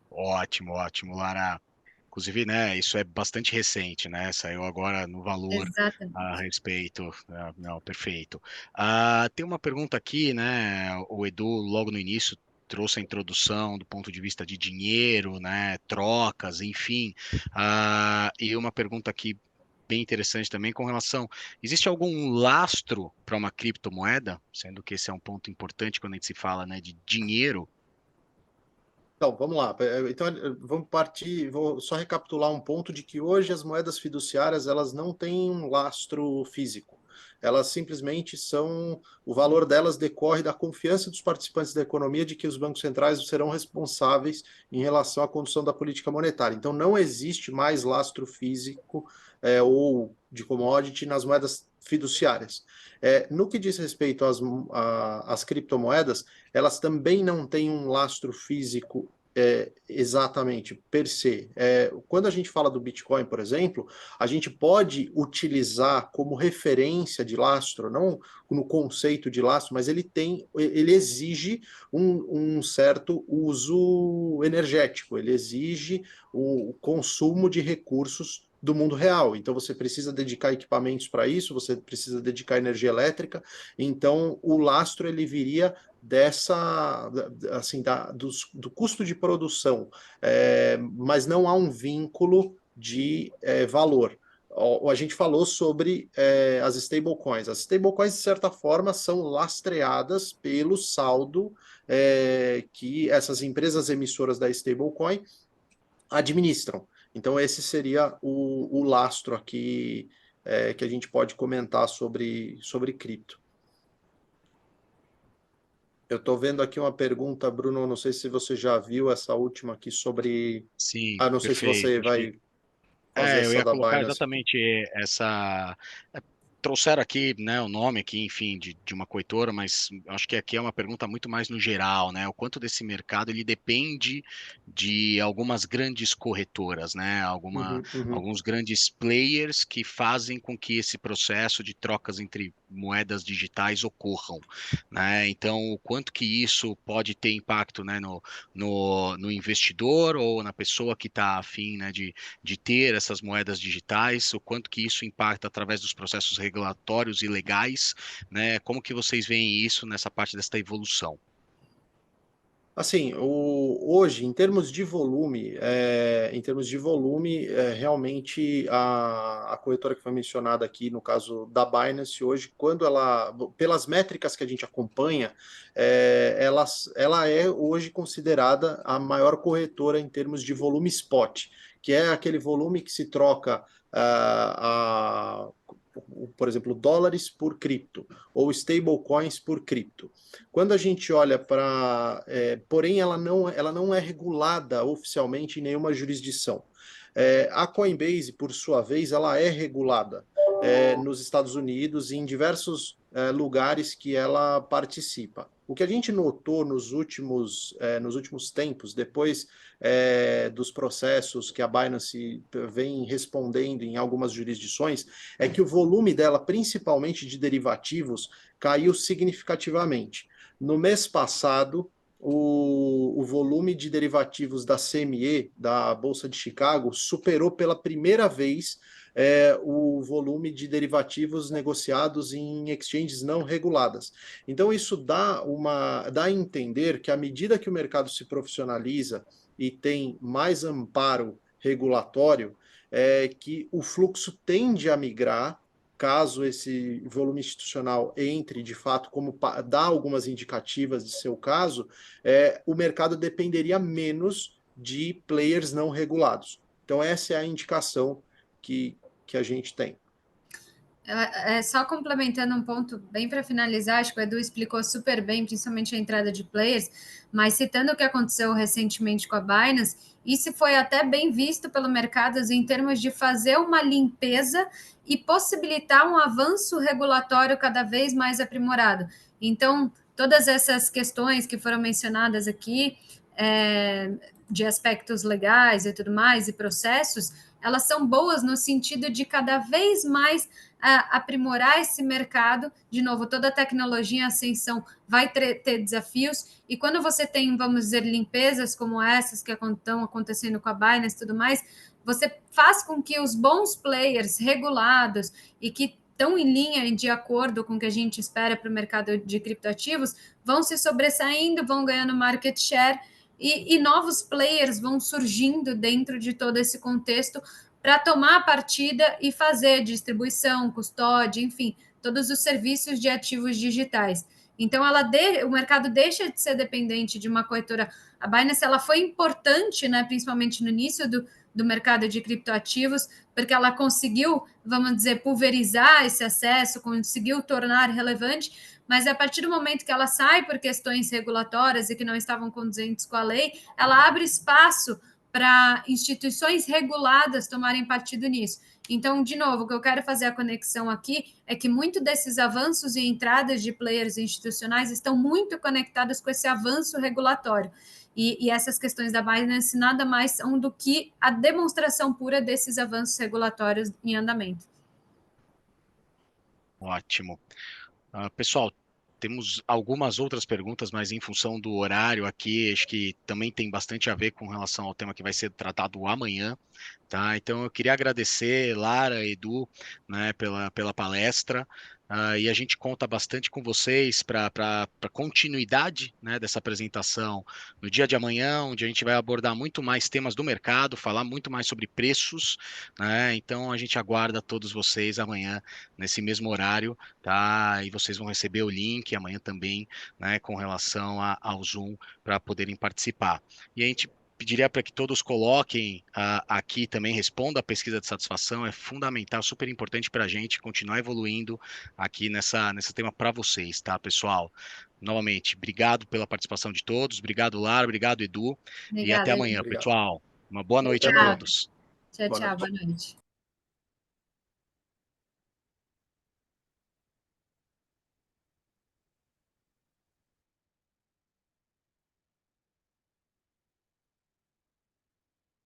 Ótimo, ótimo, Lara. Inclusive, né, isso é bastante recente, né? Saiu agora no valor a Exatamente. respeito. Não, perfeito. Tem uma pergunta aqui, né? O Edu, logo no início, trouxe a introdução do ponto de vista de dinheiro, né? Trocas, enfim. E uma pergunta aqui bem interessante também com relação: existe algum lastro para uma criptomoeda? Sendo que esse é um ponto importante quando a gente se fala, né, de dinheiro. Então, vamos lá. Então, vamos partir, vou só recapitular um ponto de que hoje as moedas fiduciárias, elas não têm um lastro físico. Elas simplesmente são, o valor delas decorre da confiança dos participantes da economia de que os bancos centrais serão responsáveis em relação à condução da política monetária. Então, não existe mais lastro físico ou de commodity nas moedas fiduciárias. No que diz respeito às criptomoedas, elas também não têm um lastro físico exatamente per se. Quando a gente fala do Bitcoin, por exemplo, a gente pode utilizar como referência de lastro, não no conceito de lastro, mas ele exige um certo uso energético, ele exige o consumo de recursos do mundo real. Então você precisa dedicar equipamentos para isso, você precisa dedicar energia elétrica. Então o lastro ele viria do custo de produção, mas não há um vínculo de valor. A gente falou sobre as stablecoins. As stablecoins, de certa forma, são lastreadas pelo saldo que essas empresas emissoras da stablecoin administram. Então, esse seria o lastro aqui que a gente pode comentar sobre cripto. Eu estou vendo aqui uma pergunta, Bruno, não sei se você já viu essa última aqui sobre... Sim, Ah, não sei se você perfeito. vai fazer Eu essa ia da colocar Binance aqui. exatamente essa. Trouxeram aqui, né, o nome aqui, enfim, de uma corretora, mas acho que aqui é uma pergunta muito mais no geral, né? O quanto desse mercado ele depende de algumas grandes corretoras, né? Uhum, uhum. Alguns grandes players que fazem com que esse processo de trocas entre moedas digitais ocorram, né? Então, o quanto que isso pode ter impacto, né, no investidor ou na pessoa que está afim, né, de ter essas moedas digitais, o quanto que isso impacta através dos processos regulatórios e legais, né? Como que vocês veem isso nessa parte desta evolução? Assim, hoje, em termos de volume, realmente a corretora que foi mencionada aqui, no caso da Binance, hoje, quando ela, pelas métricas que a gente acompanha, ela é hoje considerada a maior corretora em termos de volume spot, que é aquele volume que se troca, por exemplo, dólares por cripto, ou stablecoins por cripto. Quando a gente olha para. Porém, ela não é regulada oficialmente em nenhuma jurisdição. A Coinbase, por sua vez, ela é regulada nos Estados Unidos e em diversos lugares que ela participa. O que a gente notou nos últimos tempos, depois dos processos que a Binance vem respondendo em algumas jurisdições, é que o volume dela, principalmente de derivativos, caiu significativamente. No mês passado, o volume de derivativos da CME, da Bolsa de Chicago, superou pela primeira vez o volume de derivativos negociados em exchanges não reguladas. Então, isso dá a entender que, à medida que o mercado se profissionaliza e tem mais amparo regulatório, que o fluxo tende a migrar, caso esse volume institucional entre, de fato, como dá algumas indicativas de seu caso, o mercado dependeria menos de players não regulados. Então, essa é a indicação que a gente tem. Só complementando um ponto bem para finalizar, acho que o Edu explicou super bem, principalmente a entrada de players, mas citando o que aconteceu recentemente com a Binance, isso foi até bem visto pelo mercado em termos de fazer uma limpeza e possibilitar um avanço regulatório cada vez mais aprimorado. Então, todas essas questões que foram mencionadas aqui, de aspectos legais e tudo mais, e processos, elas são boas no sentido de cada vez mais aprimorar esse mercado. De novo, toda a tecnologia em ascensão vai ter desafios, e quando você tem, vamos dizer, limpezas como essas que estão acontecendo com a Binance e tudo mais, você faz com que os bons players regulados e que estão em linha e de acordo com o que a gente espera para o mercado de criptoativos, vão se sobressaindo, vão ganhando market share, e novos players vão surgindo dentro de todo esse contexto para tomar a partida e fazer distribuição, custódia, enfim, todos os serviços de ativos digitais. Então, o mercado deixa de ser dependente de uma corretora. A Binance ela foi importante, né, principalmente no início do mercado de criptoativos, porque ela conseguiu, vamos dizer, pulverizar esse acesso, conseguiu tornar relevante, mas a partir do momento que ela sai por questões regulatórias e que não estavam condizentes com a lei, ela abre espaço para instituições reguladas tomarem partido nisso. Então, de novo, o que eu quero fazer a conexão aqui é que muito desses avanços e entradas de players institucionais estão muito conectados com esse avanço regulatório. E essas questões da Binance nada mais são do que a demonstração pura desses avanços regulatórios em andamento. Ótimo. Pessoal, temos algumas outras perguntas, mas em função do horário aqui, acho que também tem bastante a ver com relação ao tema que vai ser tratado amanhã, tá? Então eu queria agradecer Lara, Edu, né, pela palestra. E a gente conta bastante com vocês para continuidade, né, dessa apresentação no dia de amanhã, onde a gente vai abordar muito mais temas do mercado, falar muito mais sobre preços, né? Então a gente aguarda todos vocês amanhã nesse mesmo horário, tá? E vocês vão receber o link amanhã também, né, com relação ao Zoom para poderem participar. E a gente pediria para que todos coloquem aqui também, respondam a pesquisa de satisfação, é fundamental, super importante para a gente continuar evoluindo aqui nesse tema para vocês, tá, pessoal? Novamente, obrigado pela participação de todos, obrigado, Lara, obrigado, Edu, Obrigada, e até amanhã, Obrigado. pessoal. Uma boa noite a Tchau. todos. Tchau, boa noite.